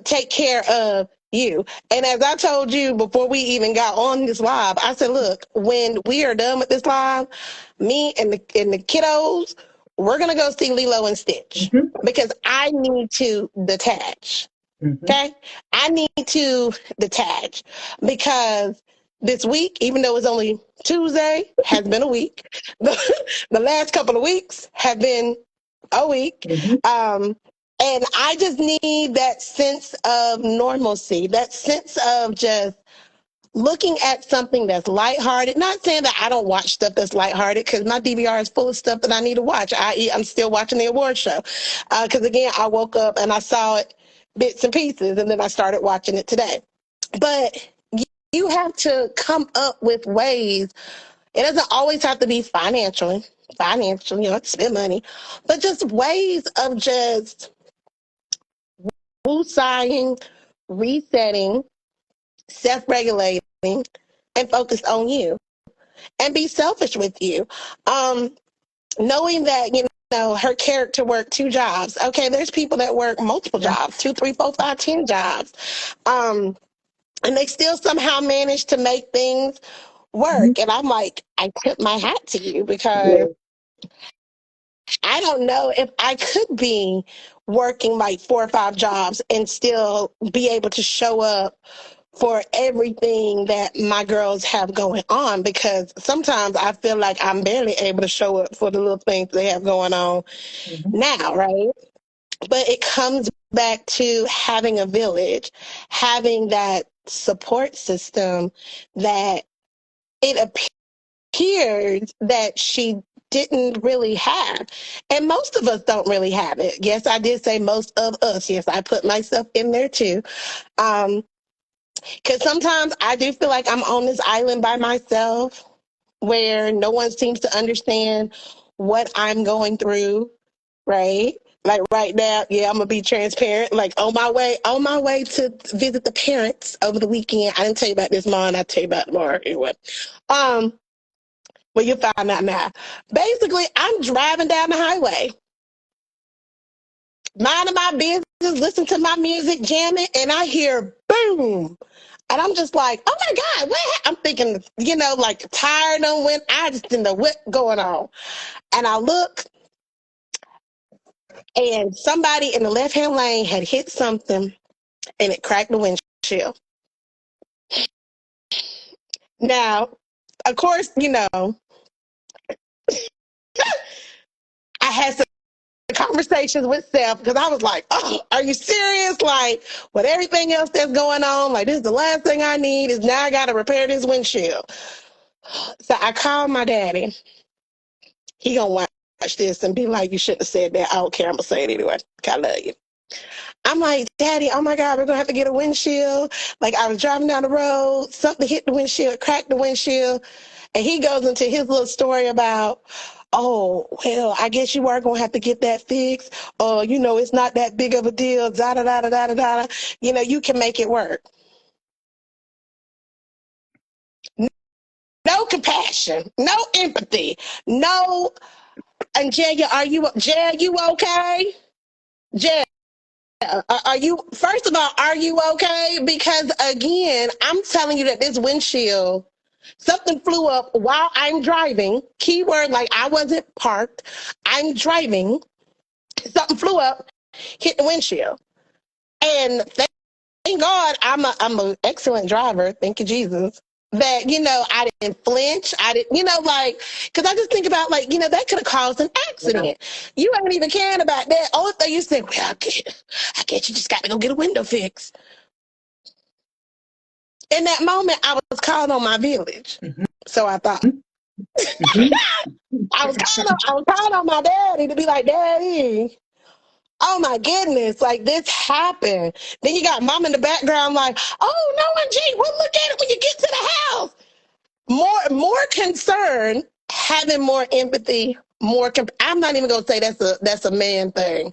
Take care of you. And as I told you before we even got on this live, I said, look, when we are done with this live, me and the kiddos, we're gonna go see Lilo and Stitch because I need to detach. Okay? I need to detach because this week, even though it's only Tuesday, has been a week. The last couple of weeks have been a week. And I just need that sense of normalcy, that sense of just looking at something that's lighthearted. Not saying that I don't watch stuff that's lighthearted, because my DVR is full of stuff that I need to watch. I'm still watching the award show. Because again, I woke up and I saw it bits and pieces, and then I started watching it today. But you have to come up with ways. It doesn't always have to be financial, spend money, but just ways of just woosahing, resetting, self-regulating, and focus on you. And be selfish with you. Knowing that, her character worked 2 jobs. Okay, there's people that work multiple jobs, 2, 3, 4, 5, 10 jobs. And they still somehow manage to make things work. And I'm like, I tip my hat to you because I don't know if I could be working like 4 or 5 jobs and still be able to show up for everything that my girls have going on, because sometimes I feel like I'm barely able to show up for the little things they have going on now, right? But it comes back to having a village, having that support system that it appears that she didn't really have. And most of us don't really have it. Yes, I did say most of us. Yes, I put myself in there too. Because sometimes I do feel like I'm on this island by myself where no one seems to understand what I'm going through, right? Like right now, yeah, I'm gonna be transparent. Like on my way to visit the parents over the weekend. I didn't tell you about this, Mom. I'll tell you about it tomorrow. Anyway. Well, you'll find out now. Basically, I'm driving down the highway, minding my business, listening to my music, jamming, and I hear boom. And I'm just like, oh my God, I'm thinking, like tired on when I just didn't know what's going on. And I look, and somebody in the left-hand lane had hit something, and it cracked the windshield. Now, of course, I had some conversations with Seth because I was like, oh, are you serious? Like, with everything else that's going on, like, this is the last thing I need is now I got to repair this windshield. So I called my daddy. He gonna watch this and be like, you shouldn't have said that. I don't care. I'm gonna say it anyway. I love you. I'm like, Daddy, oh my God, we're gonna have to get a windshield. Like, I was driving down the road, something hit the windshield, cracked the windshield, and he goes into his little story about, oh, well, I guess you are gonna have to get that fixed. Or, it's not that big of a deal. Da da da da da da da. You can make it work. No compassion, no empathy, no. And Jaya, you okay? Jaya, are you, first of all, are you okay? Because again, I'm telling you that this windshield, something flew up while I'm driving. Keyword, like I wasn't parked. I'm driving. Something flew up, hit the windshield. And thank God I'm an excellent driver. Thank you, Jesus. That, I didn't flinch. I didn't, like, because I just think about, like, that could have caused an accident. You ain't even caring about that. Only thing you said, well, I get you just got to go get a window fix. In that moment, I was calling on my village. Mm-hmm. So I thought. Mm-hmm. I was calling on my daddy to be like, Daddy, oh my goodness, like this happened. Then you got mom in the background like, oh no, and G, well look at it when you get to the house. More concern, having more empathy, I'm not even gonna say that's a man thing.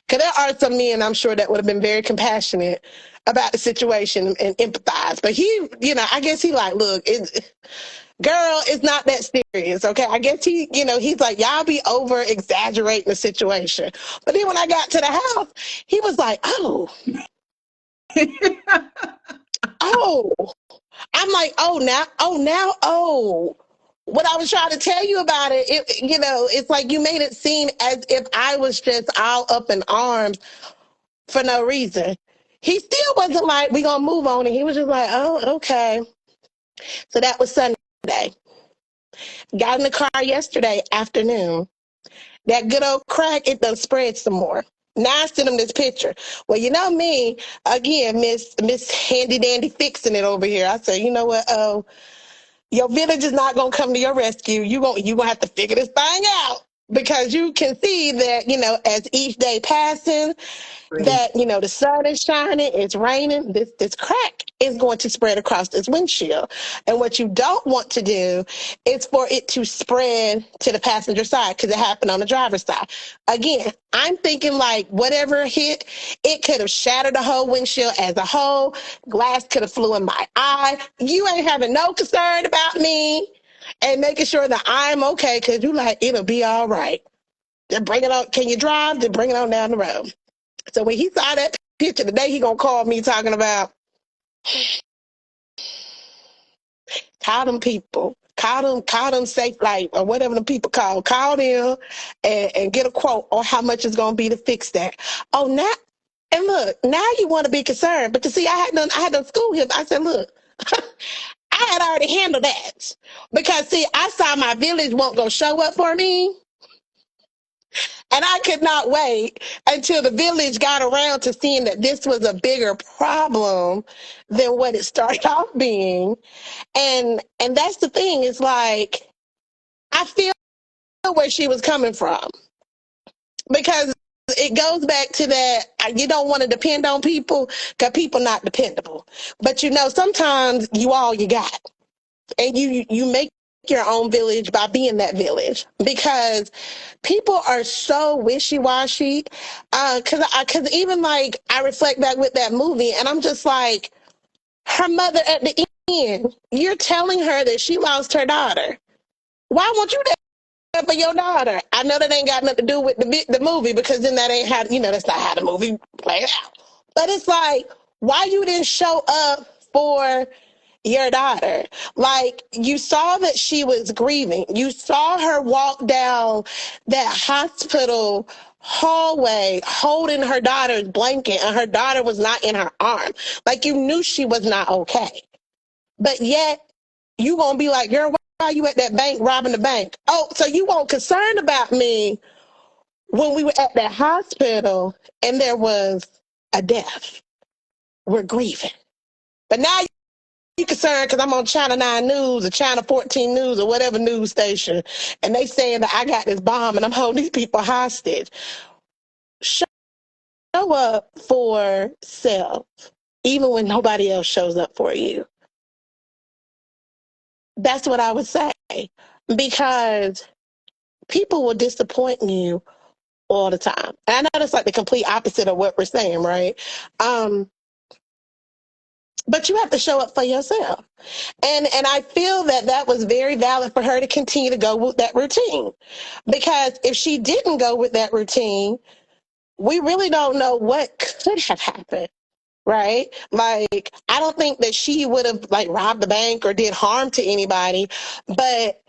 Because there are some men, I'm sure, that would have been very compassionate about the situation and empathize. But he, I guess he like, look, girl, it's not that serious, okay? I guess he's like, y'all be over exaggerating the situation. But then when I got to the house, he was like, oh, oh. I'm like, oh. What I was trying to tell you about it, it's like you made it seem as if I was just all up in arms for no reason. He still wasn't like, we gonna move on. And he was just like, oh, okay. So that was Sunday. Got in the car yesterday afternoon. That good old crack, it done spread some more. Now I sent him this picture. Well, you know me, again, Miss Handy Dandy fixing it over here. I said, you know what? Oh, your village is not gonna come to your rescue. You gonna have to figure this thing out because you can see that as each day passes, that the sun is shining, it's raining, this crack is going to spread across this windshield. And what you don't want to do is for it to spread to the passenger side, because it happened on the driver's side. Again, I'm thinking like whatever hit, it could have shattered the whole windshield as a whole. Glass could have flew in my eye. You ain't having no concern about me and making sure that I'm okay, because you like, it'll be all right. Then bring it on. Can you drive? Then bring it on down the road. So when he saw that picture today, he gonna call me talking about, call them people, call them safe light or whatever the people call them and get a quote on how much it's gonna be to fix that. Oh, now, and look, now you want to be concerned, but you see, I had done school him. I said, look, I had already handled that because see, I saw my village won't go show up for me. And I could not wait until the village got around to seeing that this was a bigger problem than what it started off being. And that's the thing, is like, I feel where she was coming from. Because it goes back to that you don't want to depend on people because people not dependable. But sometimes you all you got. And you make your own village by being that village, because people are so wishy-washy. Because even like I reflect back with that movie and I'm just like, her mother at the end, you're telling her that she lost her daughter. Why won't you that for your daughter? I know that ain't got nothing to do with the movie, because then that ain't how, that's not how the movie played out. But it's like, why you didn't show up for your daughter? Like, you saw that she was grieving. You saw her walk down that hospital hallway holding her daughter's blanket, and her daughter was not in her arm. Like, you knew she was not okay. But yet, you gonna be like, girl, why are you at that bank robbing the bank? Oh, so you weren't concerned about me when we were at that hospital and there was a death. We're grieving. But now you concerned because I'm on Channel 9 News or Channel 14 News or whatever news station, and they saying that I got this bomb and I'm holding these people hostage. Show up for self, even when nobody else shows up for you. That's what I would say. Because people will disappoint you all the time. And I know that's like the complete opposite of what we're saying, right? But you have to show up for yourself. And I feel that was very valid for her to continue to go with that routine. Because if she didn't go with that routine, we really don't know what could have happened, right? Like, I don't think that she would have like robbed the bank or did harm to anybody, but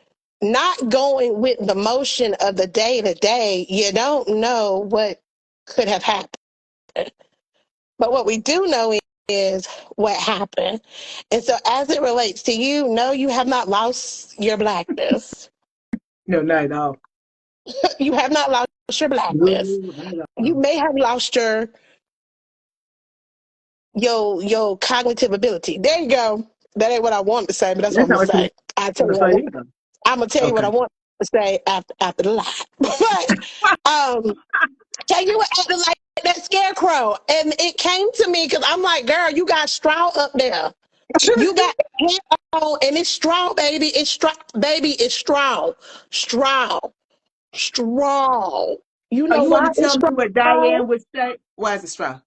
not going with the motion of the day to day, you don't know what could have happened. But what we do know is what happened. And so, as it relates to you, no, you have not lost your blackness. No, not at all. You have not lost your No, blackness. not at You all. may have lost your cognitive ability. There you go. That ain't what I wanted to say, but that's what That's I'm not gonna what you say. I tell want you to what, say either. I'm gonna tell you what I Okay. want to say after the lie. But tell you what acting like that scarecrow, and it came to me because I'm like, girl, you got straw up there. You got hair on, and it's straw, baby. It's straw, baby. It's straw, straw, straw. You Oh, know you want why to it's tell me straw? what Diane would say? Why is it straw?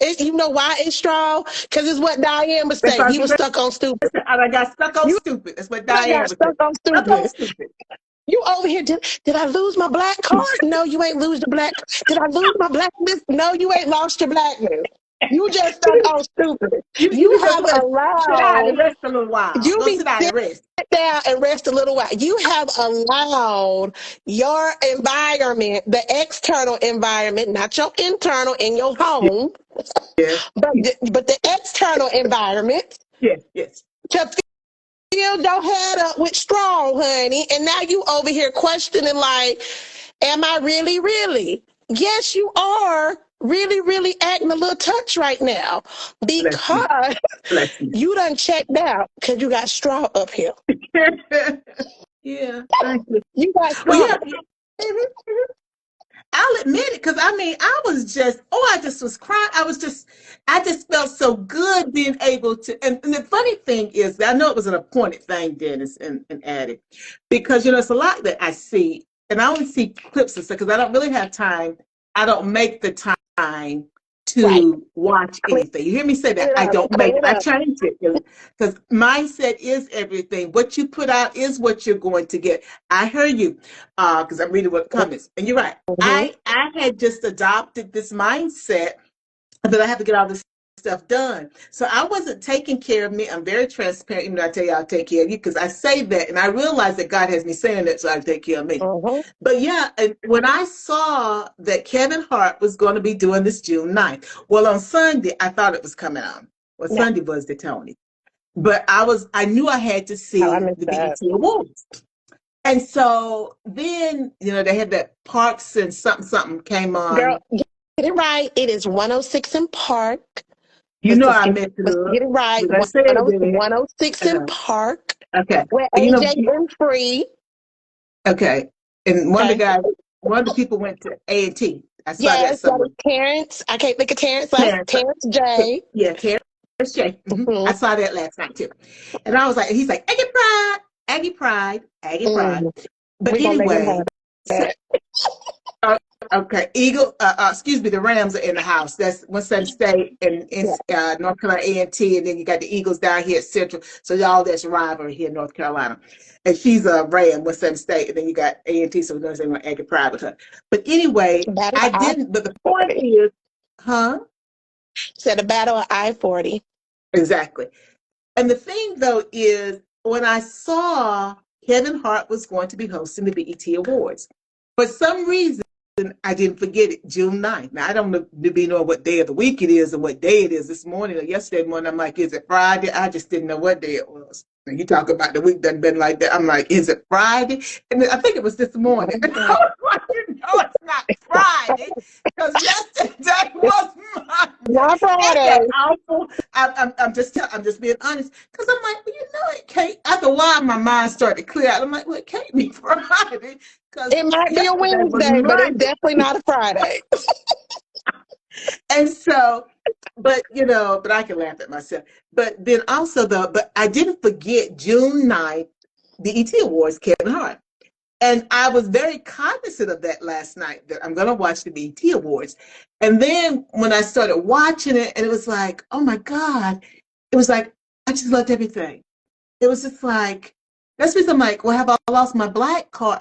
You know why it's straw? Because it's what Diane would That's say. why You were stuck on stupid. I got stuck on You stupid. That's what done Diane got would say. stuck on Stuck on stupid. stupid. You over here? Did I lose my black card? No, you ain't lose the black. Did I lose my blackness? No, you ain't lost your blackness. You just stuck on stupid. You You need to have go sit down allowed. and rest a little while. You Go be sit down sit and rest. down and rest a little while. You have allowed your environment, the external environment, not your internal in your home, Yes. but the external environment Yes. Yes. to fill your head up with straw, honey. And now you over here questioning like, am I really, really? Yes, you are really, really acting a little touch right now Bless you. because Bless you. you done checked out because you got straw up here. Yeah. Thank you. You got Well, straw. yeah. I'll admit it because I mean, I just was crying. I just felt so good being able to. And the funny thing is, that I know it was an appointed thing, Dennis and Addie, because it's a lot that I see, and I only see clips and stuff because I don't really have time. I don't make the time Right. to watch Clean anything. You hear me say that? it I up. don't Clean make. it I up. change it because mindset is everything. What you put out is what you're going to get. I heard you because I'm reading what comments, and you're right. Mm-hmm. I had just adopted this mindset that I have to get all this stuff done. So I wasn't taking care of me. I'm very transparent, even though I tell you I'll take care of you because I say that and I realize that God has me saying that so I can take care of me. Mm-hmm. But yeah, and when I saw that Kevin Hart was going to be doing this June 9th, well, on Sunday, I thought it was coming on. Well, Yeah. Sunday was the Tony. But I knew I had to Oh, I see missed the that. BET Awards. And so then, they had that Parks and something something came Girl, on. get it right. It is 106 in Park. You Let's know just I get, messed it let's up. get it right. But I said that. 106 in Park. Okay. Where And AJ and Free. okay. And Okay. one of the people went to A&T. I saw that Yes, that somewhere. is Terrence. I can't think of Terrence last. Terrence, Terrence J. yeah, Terrence J. I Mm-hmm. saw that last night too. And I was like, he's like, Aggie Pride, Aggie Pride, Aggie Pride. Mm. But We're gonna let him anyway, have so, that. okay, excuse me, the Rams are in the house. That's Winston State in Yeah. North Carolina A&T, and then you got the Eagles down here at Central. So y'all, that's rivalry here in North Carolina. And she's a Ram, Winston State, and then you got A&T, so we're going to say we're going to egg pride with her. But anyway, Battle I of didn't, but the point I-40. is, huh? Said the Battle of I-40. Exactly. And the thing though is when I saw Kevin Hart was going to be hosting the BET Awards, for some reason I didn't forget it, June 9th. Now I don't know what day of the week it is or what day it is this morning or yesterday morning. I'm like, is it Friday? I just didn't know what day it was. And you talk about the week done been like that. I'm like, is it Friday? And I think it was this morning. And I was like, it's not Friday because yesterday was Monday. Not Ain't Friday. that awful? I'm just being honest because I'm like, well, it can't. After a while, my mind started to clear out. I'm like, well, it can't be Friday because It might be a yesterday was Wednesday, but it's Monday. definitely not a Friday. And so, but I can laugh at myself. But then also but I didn't forget June 9th, the ET Awards, Kevin Hart. And I was very cognizant of that last night that I'm going to watch the BET Awards. And then when I started watching it, and it was like, oh my God, it was like, I just loved everything. It was just like, that's because I'm like, well, have I lost my black card,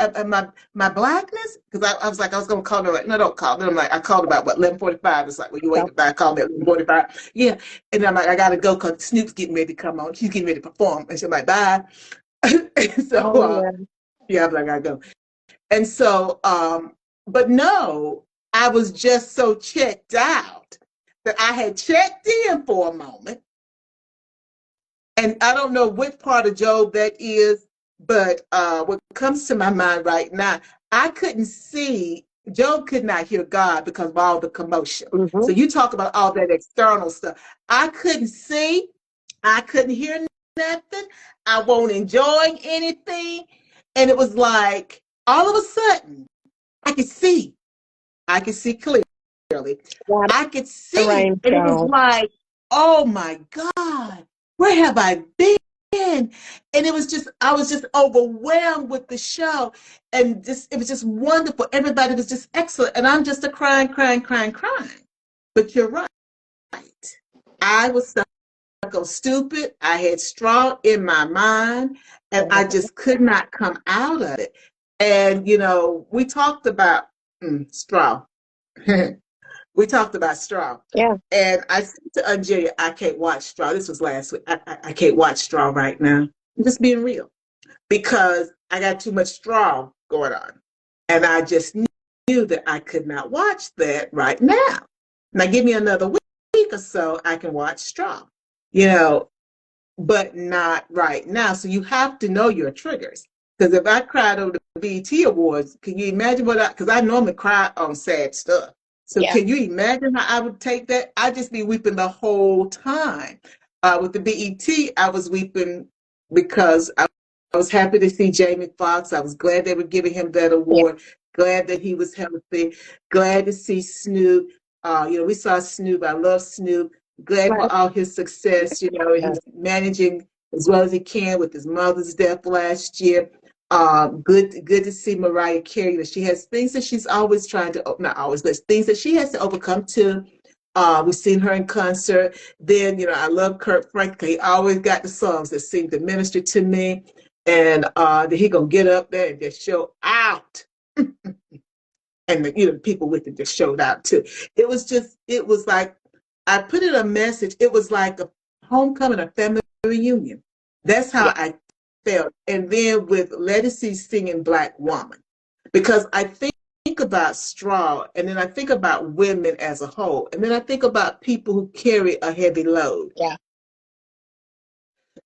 my blackness? Because I was like, I was going to call her, like, no, don't call. Then I'm like, I called about, 11:45. It's like, well, you wait to call me at 11:45. Yeah. And I'm like, I got to go because Snoop's getting ready to come on. She's getting ready to perform. And she's like, bye. And so, Oh, yeah. yeah, I'm like, I go. And so, but no, I was just so checked out that I had checked in for a moment, and I don't know what part of Job that is, but what comes to my mind right now, I couldn't see. Job could not hear God because of all the commotion. Mm-hmm. So you talk about all that external stuff. I couldn't see. I couldn't hear nothing. I won't enjoy anything. And it was like all of a sudden, I could see. I could see clearly. Yeah, I could the see. rain And it was show. like, oh my God, where have I been? And it was just, I was just overwhelmed with the show. And just, it was just wonderful. Everybody was just excellent. And I'm just a crying, crying, crying, crying. But you're right. I was so stupid. I had straw in my mind, and I just could not come out of it. And, you know, we talked about straw. We talked about straw. Yeah. And I said to OnJerya, I can't watch straw. This was last week. I can't watch straw right now. I'm just being real because I got too much straw going on. And I just knew that I could not watch that right now. Now, give me another week or so, I can watch straw, you know, but not right now. So you have to know your triggers. Because if I cried over the BET Awards, can you imagine because I normally cry on sad stuff. So Yeah. can you imagine how I would take that? I'd just be weeping the whole time. With the BET, I was weeping because I was happy to see Jamie Foxx. I was glad they were giving him that Yeah. award. Glad that he was healthy. Glad to see Snoop. You know, we saw Snoop. I love Snoop. Glad Right. for all his success. You know, he's managing as well as he can with his mother's death last year. Good to see Mariah Carey. That she has things that she's always trying to, not always, but things that she has to overcome too. We've seen her in concert. Then, you know, I love Kurt Franklin. He always got the songs that seem to minister to me. And then he gonna get up there and just show out. And the, you know, people with it just showed out too. It was like, I put in a message. It was like a homecoming, a family reunion. That's how Yeah. I felt. And then with Lettucey singing Black Woman, because I think about straw, and then I think about women as a whole, and then I think about people who carry a heavy load. Yeah.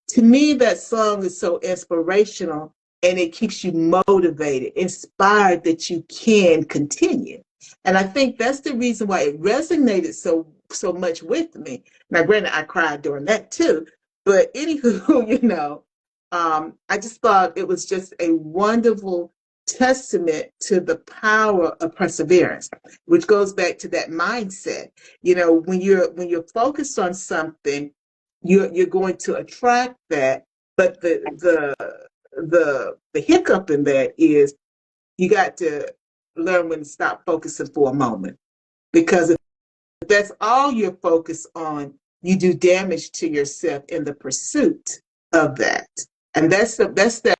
To me, that song is so inspirational, and it keeps you motivated, inspired that you can continue. And I think that's the reason why it resonated so much with me. Now, granted, I cried during that too, but anywho, you know, I just thought it was just a wonderful testament to the power of perseverance, which goes back to that mindset. You know, when you're focused on something, you're going to attract that. But the hiccup in that is you got to learn when to stop focusing for a moment, because if that's all you're focused on, you do damage to yourself in the pursuit of that. And that's that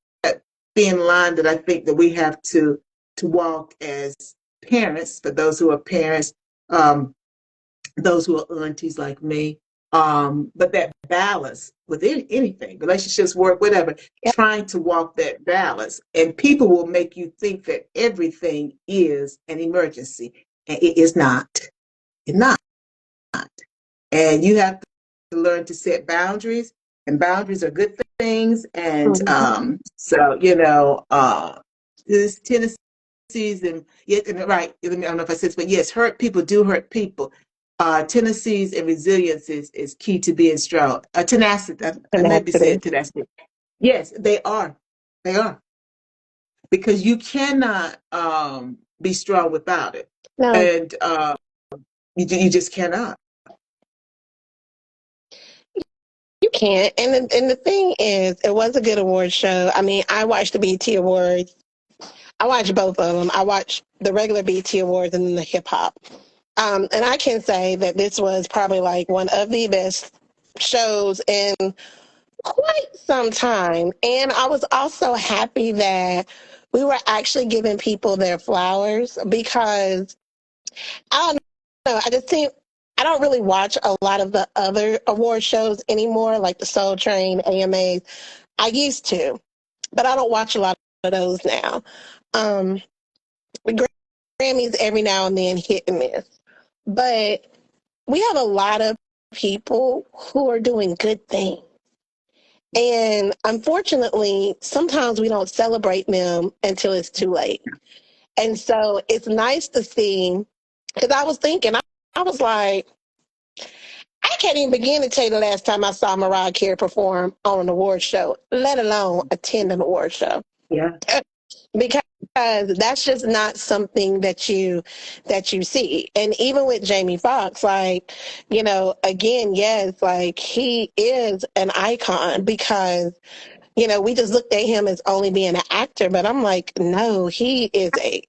thin line that I think that we have to walk as parents. For those who are parents, those who are aunties like me. But that balance with anything, relationships, work, whatever, Yeah. trying to walk that balance. And people will make you think that everything is an emergency, and it is not. It's not. And you have to learn to set boundaries, and boundaries are good things. And Mm-hmm. so, you know, this Tennessee's and yes, and right. I don't know if I said this, but yes, hurt people do hurt people. Tennessee's and resilience is key to being strong. Tenacity. I maybe Tenacity. said tenacity. Yes, they are. They are, because you cannot be strong without it, No, and you just cannot. you can't. And the thing is, it was a good award show. I mean, I watched the BET Awards. I watched both of them. I watched the regular BET Awards and then the hip hop. And I can say that this was probably like one of the best shows in quite some time. And I was also happy that we were actually giving people their flowers, because I don't know, I just think I don't really watch a lot of the other award shows anymore, like the Soul Train, AMAs. I used to, but I don't watch a lot of those now. Um, the Grammys every now and then hit and miss. But we have a lot of people who are doing good things. And unfortunately, sometimes we don't celebrate them until it's too late. And so it's nice to see, because I was thinking, I was like, I can't even begin to tell you the last time I saw Mariah Carey perform on an award show, let alone attend an award show. Yeah. Because that's just not something that you see. And even with Jamie Foxx, like, you know, again, yes, like he is an icon because, you know, we just looked at him as only being an actor, but I'm like, no, he is a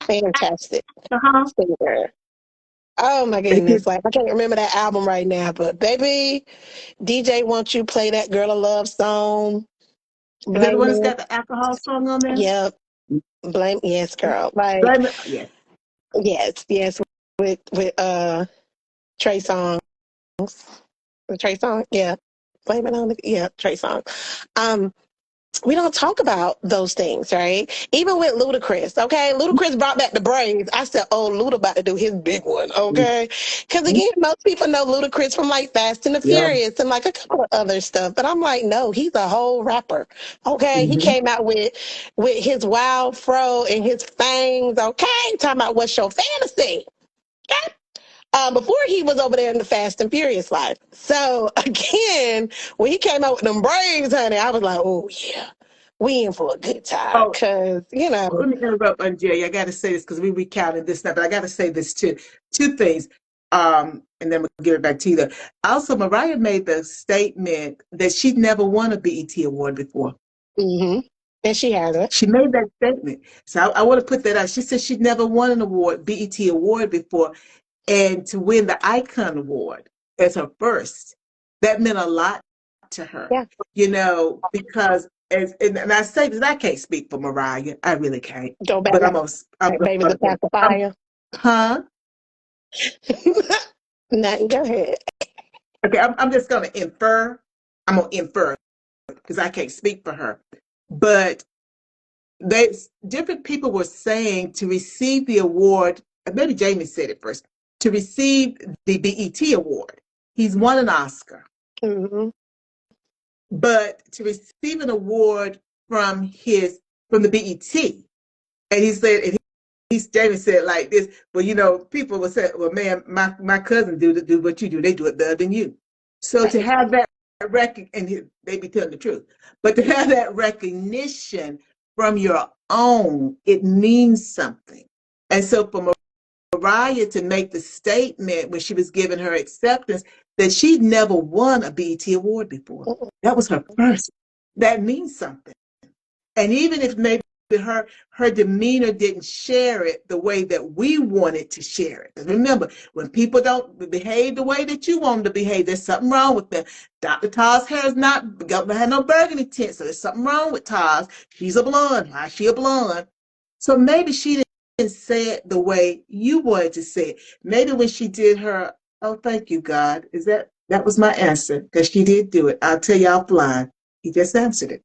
fantastic Uh-huh. singer. Oh my goodness. Like I can't remember that album right now, but baby, DJ won't you play that girl a love song? Is that the Blame one that's it. got the alcohol song on there? Yep. Blame yes, girl. Like Blame it. Yeah. yes, with Trey Songz. Trey Songz, yeah. Blame it on the Trey Songz. Um, we don't talk about those things, right? Even with Ludacris, okay? Ludacris brought back the braids. I said, oh, Luda about to do his big one, okay? Because again, most people know Ludacris from like Fast and the Yeah. Furious and like a couple of other stuff. But I'm like, no, he's a whole rapper, okay? He Mm-hmm. came out with his wild fro and his fangs, okay? Talking about what's your fantasy, okay? Before he was over there in the Fast and Furious life. So again, when he came out with them braids, honey, I was like, oh yeah, we in for a good time. Oh, Cause you know, let me interrupt, OnJerya. I got to say this because we recounted this now, but I got to say this too. Two things, and then we'll give it back to you. Though. Also, Mariah made the statement that she'd never won a BET award before. mm-hmm. And she has it. She made that statement, so I want to put that out. She said she'd never won an award, BET award before, and to win the Icon Award as her first, that meant a lot to her. Yeah. You know, because and I say that I can't speak for Mariah, I really can't. Go back, But baby, the I'm pacifier. huh? Nothing. Go ahead. Okay, I'm just gonna infer. I'm gonna infer because I can't speak for her. But they different people were saying to receive the award, maybe Jamie said it first, to receive the BET award. He's won an Oscar, Mm-hmm. but to receive an award from from the BET, and he said, and Jamie said like this, well, you know, people will say, well, man, my cousin do what you do, they do it better than you. So to Right. have that and they be telling the truth, but to have that recognition from your own, it means something. And so for Mariah to make the statement when she was given her acceptance that she'd never won a BET award before, that was her first. That means something. And even if maybe her demeanor didn't share it the way that we wanted to share it. Because remember, when people don't behave the way that you want them to behave, there's something wrong with them. Dr. Taz hair is not had no burgundy tint, so there's something wrong with Taz. She's a blonde. Why is she a blonde? So maybe she didn't say it the way you wanted to say it. Maybe when she did her, oh, thank you, God. That was my answer because she did do it. I'll tell you offline. He just answered it.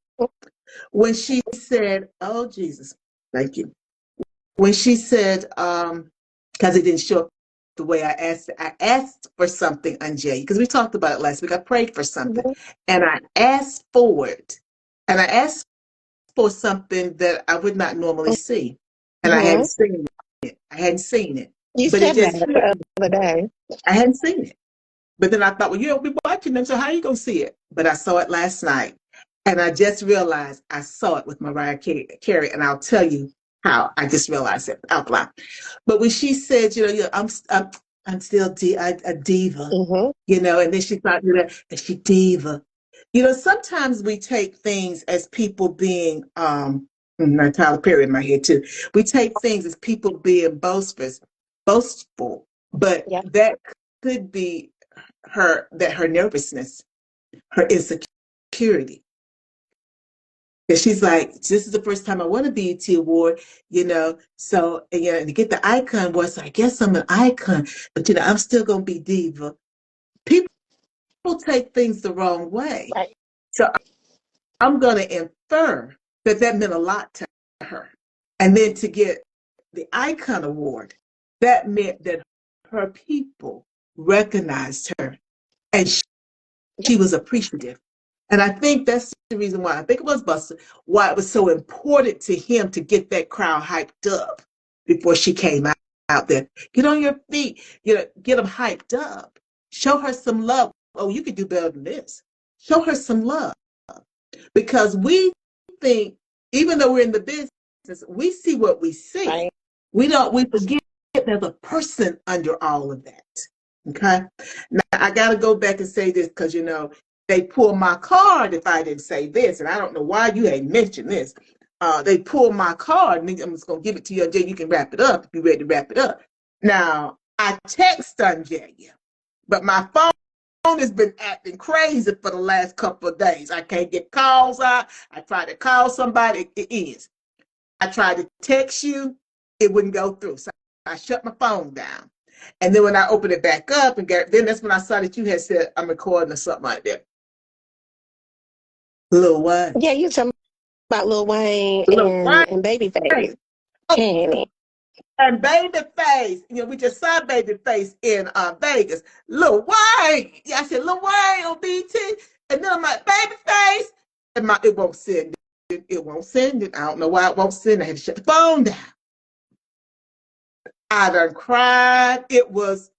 When she said, oh, Jesus, thank you. When she said, because it didn't show up the way I asked for something, OnJerya, because we talked about it last week. I prayed for something and I asked for it. And I asked for something that I would not normally see. And I hadn't Mm-hmm. seen it. I hadn't seen it. You But it said just that hit the me. other day. I hadn't seen it. But then I thought, well, you'll be watching them, so how are you going to see it? But I saw it last night. And I just realized I saw it with Mariah Carey. And I'll tell you how I just realized it out loud. But when she said, you know, I'm still a diva, Mm-hmm. you know, and then she thought, you know, and she diva. You know, sometimes we take things as people being, Tyler Perry in my head too. We take things as people being boastful, but Yeah. that could be her nervousness, her insecurity. Because she's like, this is the first time I won a BET award, you know. So and, you know, and to get the icon was, so I guess I'm an icon, but you know, I'm still gonna be diva. People take things the wrong way. Right. So I'm gonna infer that that meant a lot to her. And then to get the icon award, that meant that her people recognized her, and she was appreciative. And I think that's the reason why, I think it was Buster, why it was so important to him to get that crowd hyped up before she came out there. Get on your feet, get them hyped up. Show her some love. Oh, you could do better than this. Show her some love. Because we think, even though we're in the business, we see what we see. Right. We forget there's a person under all of that. Okay. Now I got to go back and say this because, they pull my card if I didn't say this, and I don't know why you ain't mentioned this. They pull my card, and I'm just going to give it to you, Jay. You can wrap it up if you're ready to wrap it up. Now, I text OnJerya, but my phone has been acting crazy for the last couple of days. I can't get calls out. I tried to call somebody. It is. I tried to text you. It wouldn't go through. So I shut my phone down. And then when I opened it back up, then that's when I saw that you had said I'm recording or something like that. Lil Wayne. Yeah, you talking about Lil Wayne Lil Wayne. and Babyface. Candy. And Babyface. We just saw Babyface in Vegas. Lil Wayne. Yeah, I said Lil Wayne on BT. And then I'm like, Babyface. And it won't send it. It won't send it. I don't know why it won't send it. I had to shut the phone down. I done cried. It was,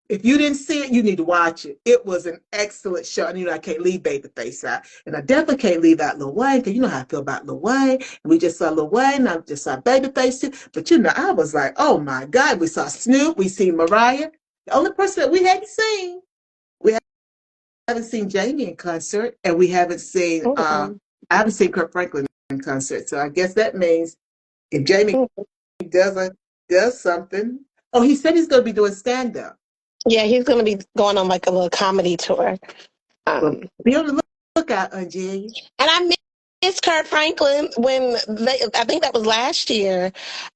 if you didn't see it, you need to watch it. It was an excellent show. And I can't leave Babyface out. And I definitely can't leave out Lil Wayne, because you know how I feel about Lil Wayne. And we just saw Lil Wayne, and I just saw Babyface too. But I was like, oh my God, we saw Snoop, we seen Mariah. The only person that we hadn't seen, we haven't seen Jamie in concert, and we haven't seen I haven't seen Kirk Franklin in concert. So I guess that means if Jamie does something. Oh, he said he's gonna be doing stand-up. Yeah, he's going to be going on like a little comedy tour. Be on the lookout, OnJerya. And I miss Kurt Franklin I think that was last year.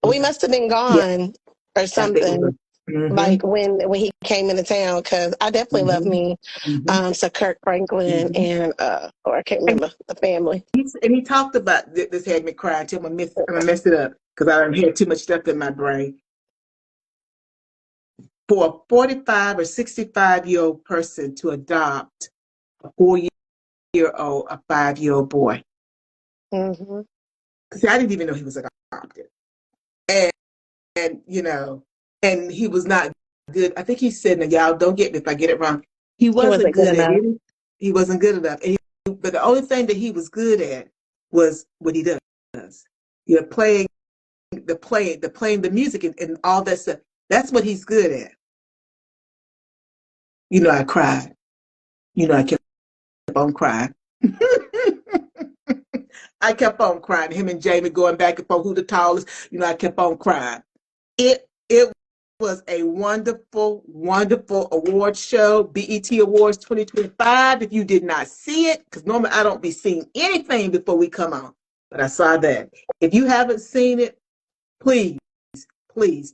We must have been gone or something. Like when he came into town, because I definitely love me so Kurt Franklin and or I can't remember the family. And he talked about this, had me crying. I'm gonna mess it up because I don't hear too much stuff in my brain. For a 45 or 65-year-old person to adopt a 4-year-old, a 5-year-old boy. See, I didn't even know he was adopted. And and he was not good. I think he said, now y'all don't get me if I get it wrong. He wasn't good at it. He wasn't good enough. But the only thing that he was good at was what he does. Playing the music and all that stuff. That's what he's good at. I cried. I kept on crying. I kept on crying. Him and Jamie going back and forth, who the tallest. I kept on crying. It was a wonderful, wonderful award show. BET Awards 2025. If you did not see it, because normally I don't be seeing anything before we come on, but I saw that. If you haven't seen it, please,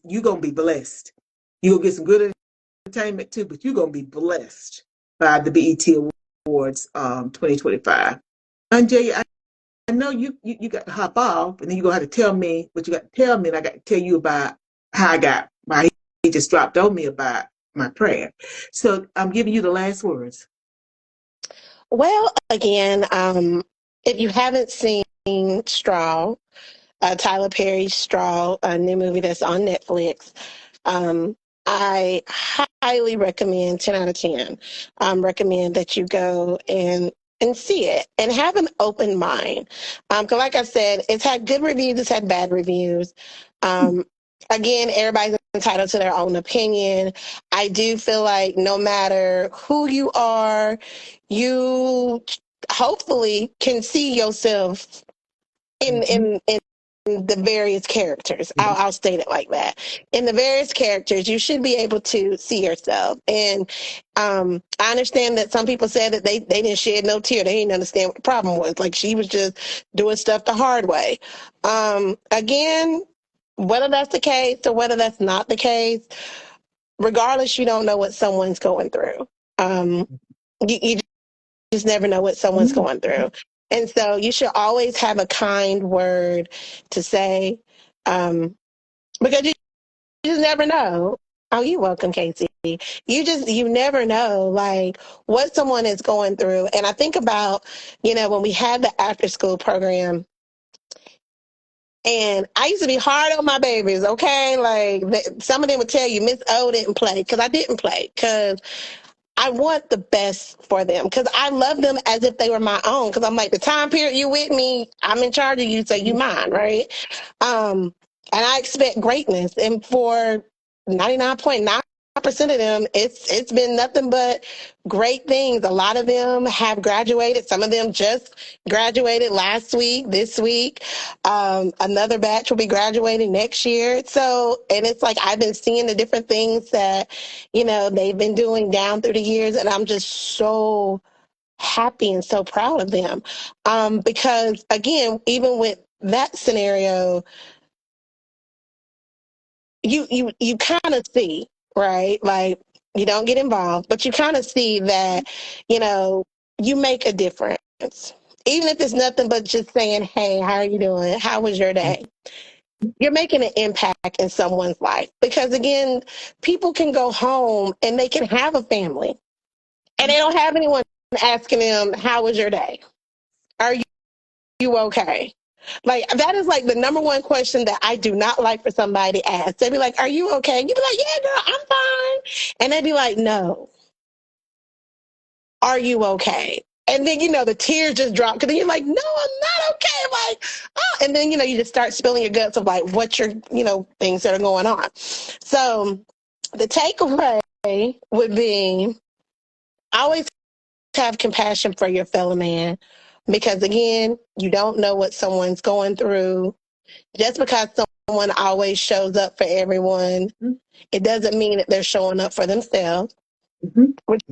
you're going to be blessed. You're going to get some good entertainment too, but you're going to be blessed by the BET Awards 2025. OnJerya, I know you got to hop off, and then you're going to have to tell me what you got to tell me, and I got to tell you about why he just dropped on me about my prayer. So I'm giving you the last words. Well, again, if you haven't seen Straw, Tyler Perry's Straw, a new movie that's on Netflix, I highly recommend, 10 out of 10, recommend that you go and see it and have an open mind. Because like I said, it's had good reviews, it's had bad reviews. Again, everybody's entitled to their own opinion. I do feel like no matter who you are, you hopefully can see yourself in the various characters. I'll state it like that. In the various characters, you should be able to see yourself. And I understand that some people said that they didn't shed no tear. They didn't understand what the problem was. Like she was just doing stuff the hard way. Again, whether that's the case or whether that's not the case, regardless, you don't know what someone's going through. You just never know what someone's going through. And so you should always have a kind word to say, because you just never know. Oh, you're welcome, Casey. You never know, like, what someone is going through. And I think about, when we had the after school program, and I used to be hard on my babies, okay? Like, some of them would tell you, Miss O didn't play, because I didn't play, because I want the best for them, because I love them as if they were my own. Because I'm like, the time period you with me, I'm in charge of you, so you mine, right? Um, and I expect greatness. And for 99.9% of them, it's been nothing but great things. A lot of them have graduated. Some of them just graduated last week, this week. Another batch will be graduating next year. So, and it's like I've been seeing the different things that, they've been doing down through the years, and I'm just so happy and so proud of them. Because again, even with that scenario, you kind of see, right? Like, you don't get involved, but you kind of see that, you know, you make a difference. Even if it's nothing but just saying, hey, how are you doing? How was your day? You're making an impact in someone's life. Because again, people can go home and they can have a family and they don't have anyone asking them, how was your day? Are you okay? Like, that is like the number one question that I do not like for somebody to ask. They'd be like, are you okay? You'd be like, yeah, girl, I'm fine. And they'd be like, no, are you okay? And then, the tears just drop because then you're like, no, I'm not okay. I'm like, oh, and then, you just start spilling your guts of like what your, things that are going on. So the takeaway would be always have compassion for your fellow man, because again, you don't know what someone's going through. Just because someone always shows up for everyone, it doesn't mean that they're showing up for themselves, which,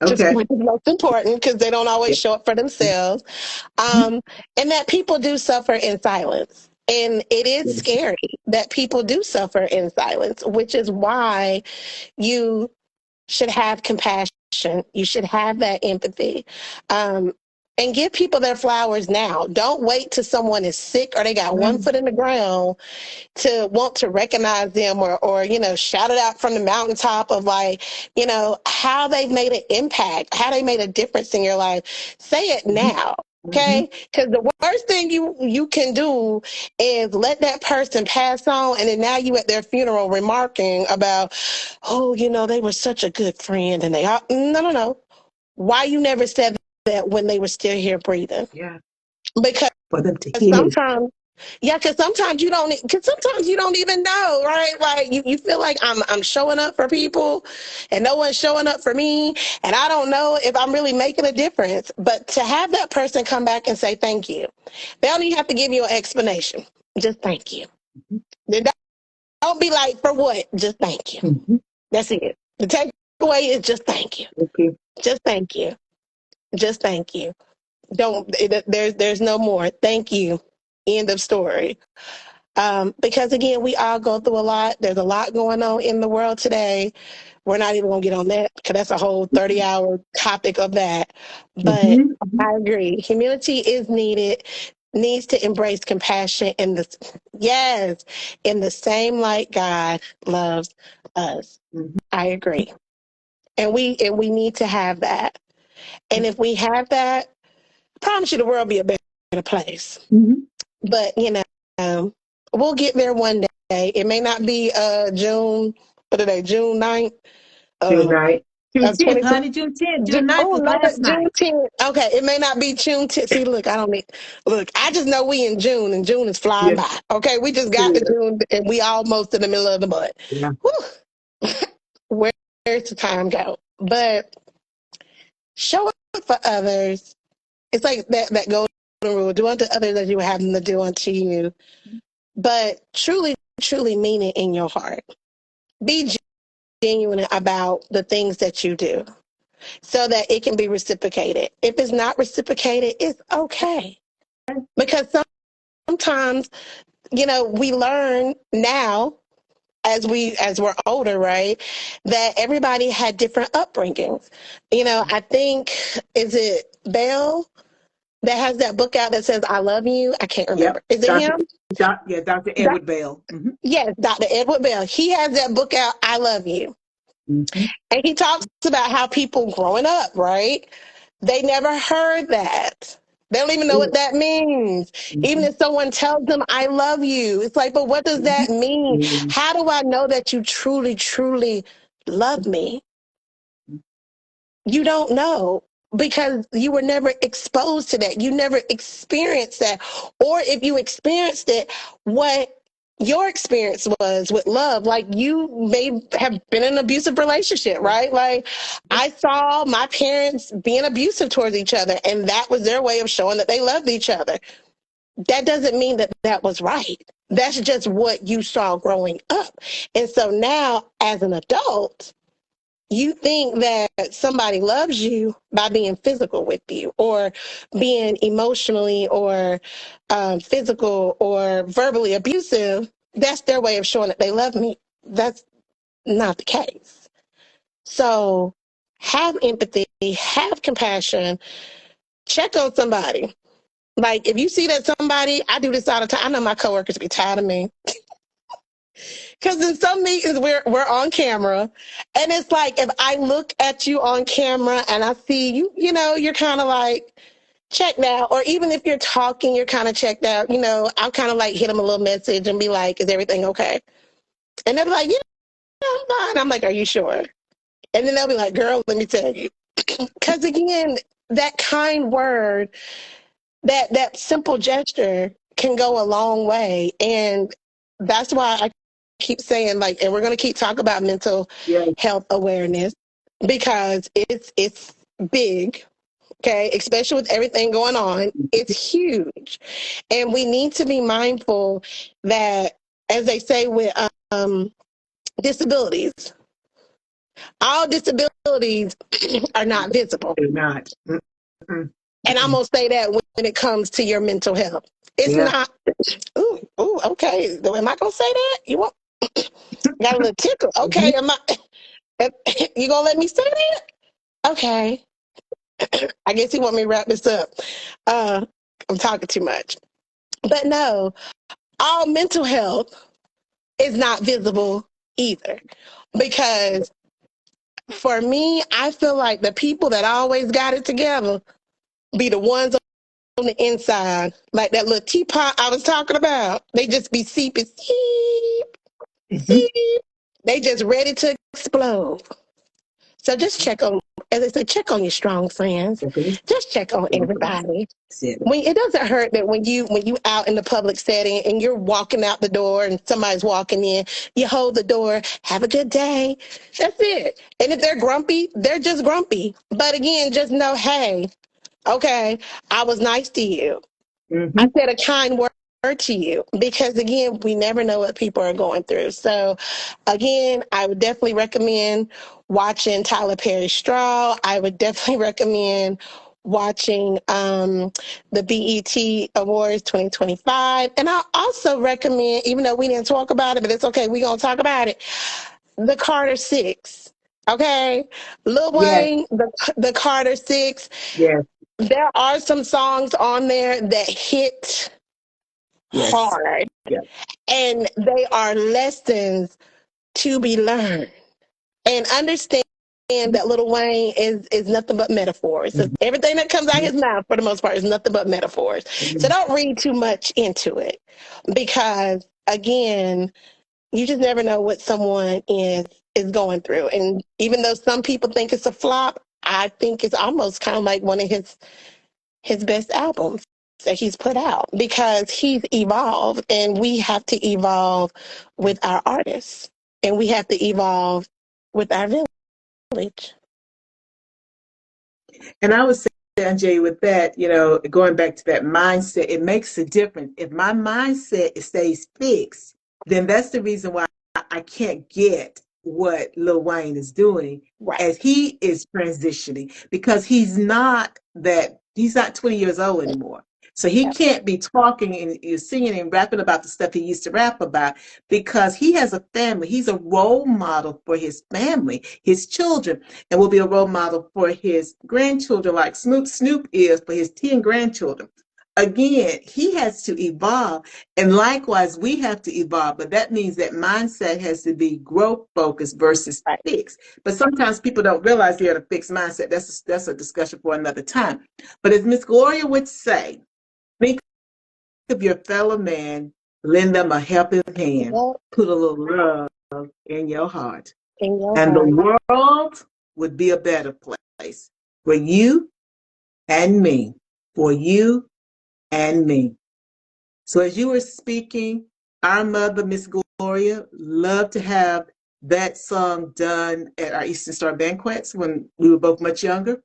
Okay. which is most important, because they don't always show up for themselves. And that people do suffer in silence. And it is scary that people do suffer in silence, which is why you should have compassion. You should have that empathy. And give people their flowers now. Don't wait till someone is sick or they got one foot in the ground to want to recognize them, or shout it out from the mountaintop of like, how they've made an impact, how they made a difference in your life. Say it now. Okay, because the worst thing you can do is let that person pass on, and then now you at their funeral remarking about, oh, they were such a good friend, and they are no. Why you never said that when they were still here breathing? Yeah. Because For them to hear. sometimes, yeah, because sometimes you don't. Because sometimes you don't even know, right? Like you feel like I'm showing up for people, and no one's showing up for me, and I don't know if I'm really making a difference. But to have that person come back and say thank you, they don't even have to give you an explanation. Just thank you. They don't be like, for what? Just thank you. That's it. The takeaway is just thank you. Okay. Just thank you. Just thank you. There's no more. Thank you. End of story. Because again, we all go through a lot. There's a lot going on in the world today. We're not even going to get on that because that's a whole 30-hour topic of that. But I agree. Humility is needed, needs to embrace compassion in the same light God loves us. I agree. And we need to have that. And if we have that, I promise you the world will be a better place. But, we'll get there one day. It may not be June, what are they, June 9th? June 9th. June Of 10th, 20, honey. June 10th. June 9th was Lord, last June night. 10th. Okay, it may not be June 10th. See, look, I just know we in June, and June is flying by. Okay, we just got to June, and we almost in the middle of the month. Yeah. Where's the time go? But show up for others. It's like that golden rule: do unto others as you would have them to do unto you. But truly, truly mean it in your heart. Be genuine about the things that you do so that it can be reciprocated. If it's not reciprocated, it's okay. Because sometimes, we learn now as we're older, right, that everybody had different upbringings. I think, is it Bell that has that book out that says "I love you"? I can't remember. Yep. Is it him? Yeah, Dr. Edward Bell. Yes, Dr. Edward Bell. He has that book out, "I Love You," Mm-hmm. and he talks about how people growing up, right? They never heard that. They don't even know what that means. Even Mm-hmm. if someone tells them, "I love you," it's like, but what does that mean? Mm-hmm. How do I know that you truly, truly love me? You don't know because you were never exposed to that. You never experienced that. Or if you experienced it, what your experience was with love, like you may have been in an abusive relationship, right? Like I saw my parents being abusive towards each other, and that was their way of showing that they loved each other. That doesn't mean that that was right. That's just what you saw growing up. And so now, as an adult, you think that somebody loves you by being physical with you or being emotionally or physical or verbally abusive. That's their way of showing that they love me. That's not the case. So have empathy, have compassion, check on somebody. Like if you see that somebody, I do this all the time. I know my coworkers be tired of me. Because in some meetings we're on camera, and it's like if I look at you on camera and I see you, you're kind of like checked out, or even if you're talking, you're kind of checked out. I'll kind of like hit them a little message and be like, "Is everything okay?" And they'll be like, "Yeah, I'm fine." I'm like, "Are you sure?" And then they'll be like, "Girl, let me tell you," because again, that kind word, that simple gesture can go a long way, and that's why I keep saying, like, and we're going to keep talking about mental Yeah. health awareness because it's big, okay, especially with everything going on. It's huge, and we need to be mindful that, as they say with disabilities, all disabilities are not visible. They're not. Mm-mm. And I'm Mm-mm. gonna say that when it comes to your mental health, it's Yeah. not. Ooh, okay. Am I gonna say that? You want? Got a little tickle. Mm-hmm. Okay, am I? You gonna let me say that? Okay. I guess you want me to wrap this up. Uh, I'm talking too much, but no, all mental health is not visible either, because for me, I feel like the people that always got it together be the ones on the inside, like that little teapot I was talking about. They just be seeping, seep, Mm-hmm. seep. They just ready to explode. So just check on, as I said, check on your strong friends. Okay. Just check on everybody. Said it. When it doesn't hurt that when you out in the public setting and you're walking out the door and somebody's walking in, you hold the door, have a good day. That's it. And if they're grumpy, they're just grumpy. But again, just know, hey, okay, I was nice to you. I Mm-hmm. said a kind word to you, because again, we never know what people are going through. So again, I would definitely recommend watching Tyler Perry Straw. I would definitely recommend watching the BET Awards 2025. And I also recommend, even though we didn't talk about it, but it's okay, we're going to talk about it, the Carter Six. Okay, Lil Yes. Wayne, the Carter Six. Yes. There are some songs on there that hit Yes. hard, Yes. and they are lessons to be learned. And understand that Little Wayne is nothing but metaphors. So everything that comes out his mouth, for the most part, is nothing but metaphors. So Mm-hmm. don't read too much into it, because again, you just never know what someone is going through. And even though some people think it's a flop, I think it's almost kind of like one of his best albums that he's put out, because he's evolved, and we have to evolve with our artists, and we have to evolve with our village. And I would say, Jay, with that, going back to that mindset, it makes a difference. If my mindset stays fixed, then that's the reason why I can't get what Lil Wayne is doing Right. as he is transitioning, because he's not 20 years old anymore. So he can't be talking and you're singing and rapping about the stuff he used to rap about because he has a family. He's a role model for his family, his children, and will be a role model for his grandchildren, like Snoop is for his 10 grandchildren. Again, he has to evolve, and likewise, we have to evolve. But that means that mindset has to be growth focused versus Right. fixed. But sometimes people don't realize they're in a fixed mindset. That's a discussion for another time. But as Miss Gloria would say, think of your fellow man, lend them a helping hand, Yep. put a little love in your heart, In your and heart. the world would be a better place for you and me, for you and me. So as you were speaking, our mother, Miss Gloria, loved to have that song done at our Eastern Star banquets when we were both much younger.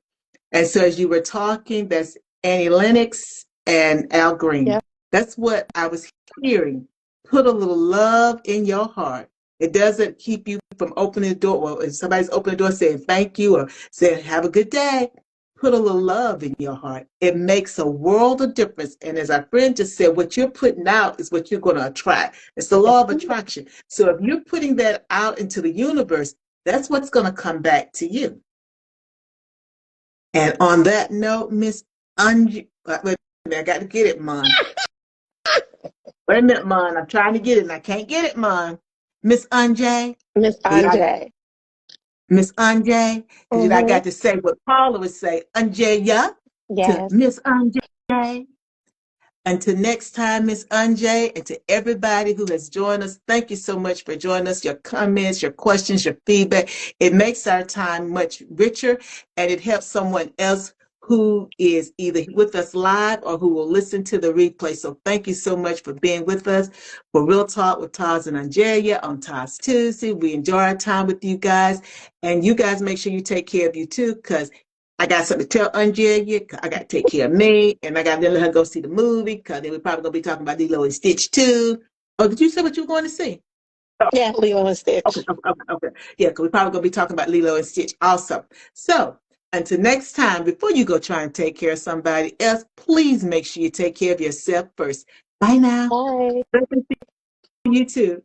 And so as you were talking, that's Annie Lennox and Al Green. Yep. That's what I was hearing. Put a little love in your heart. It doesn't keep you from opening the door. Well, if somebody's opening the door saying thank you or saying have a good day, put a little love in your heart. It makes a world of difference. And as our friend just said, what you're putting out is what you're going to attract. It's the law of attraction. So if you're putting that out into the universe, that's what's going to come back to you. And on that note, Miss Wait a minute, I got to get it, Mon. Wait a minute, Mon. I'm trying to get it and I can't get it, Mon. Miss Anjay. Miss OnJerya. Miss Anjay. Because I Mm-hmm. got to say what Paula would say, OnJerya to Yes. Miss Anjay. Until next time, Miss Anjay, and to everybody who has joined us, thank you so much for joining us. Your comments, your questions, your feedback. It makes our time much richer, and it helps someone else who is either with us live or who will listen to the replay. So thank you so much for being with us for Real Talk with TAS and OnJerya on TAS Tuesday. We enjoy our time with you guys, and you guys make sure you take care of you too, because I got something to tell OnJerya. I got to take care of me, and I got to let her go see the movie because then we're probably going to be talking about Lilo and Stitch too. Oh, did you say what you were going to see? Yeah, Lilo and Okay, Stitch. okay. Yeah, because we're probably going to be talking about Lilo and Stitch also. So until next time, before you go try and take care of somebody else, please make sure you take care of yourself first. Bye now. Bye. You too.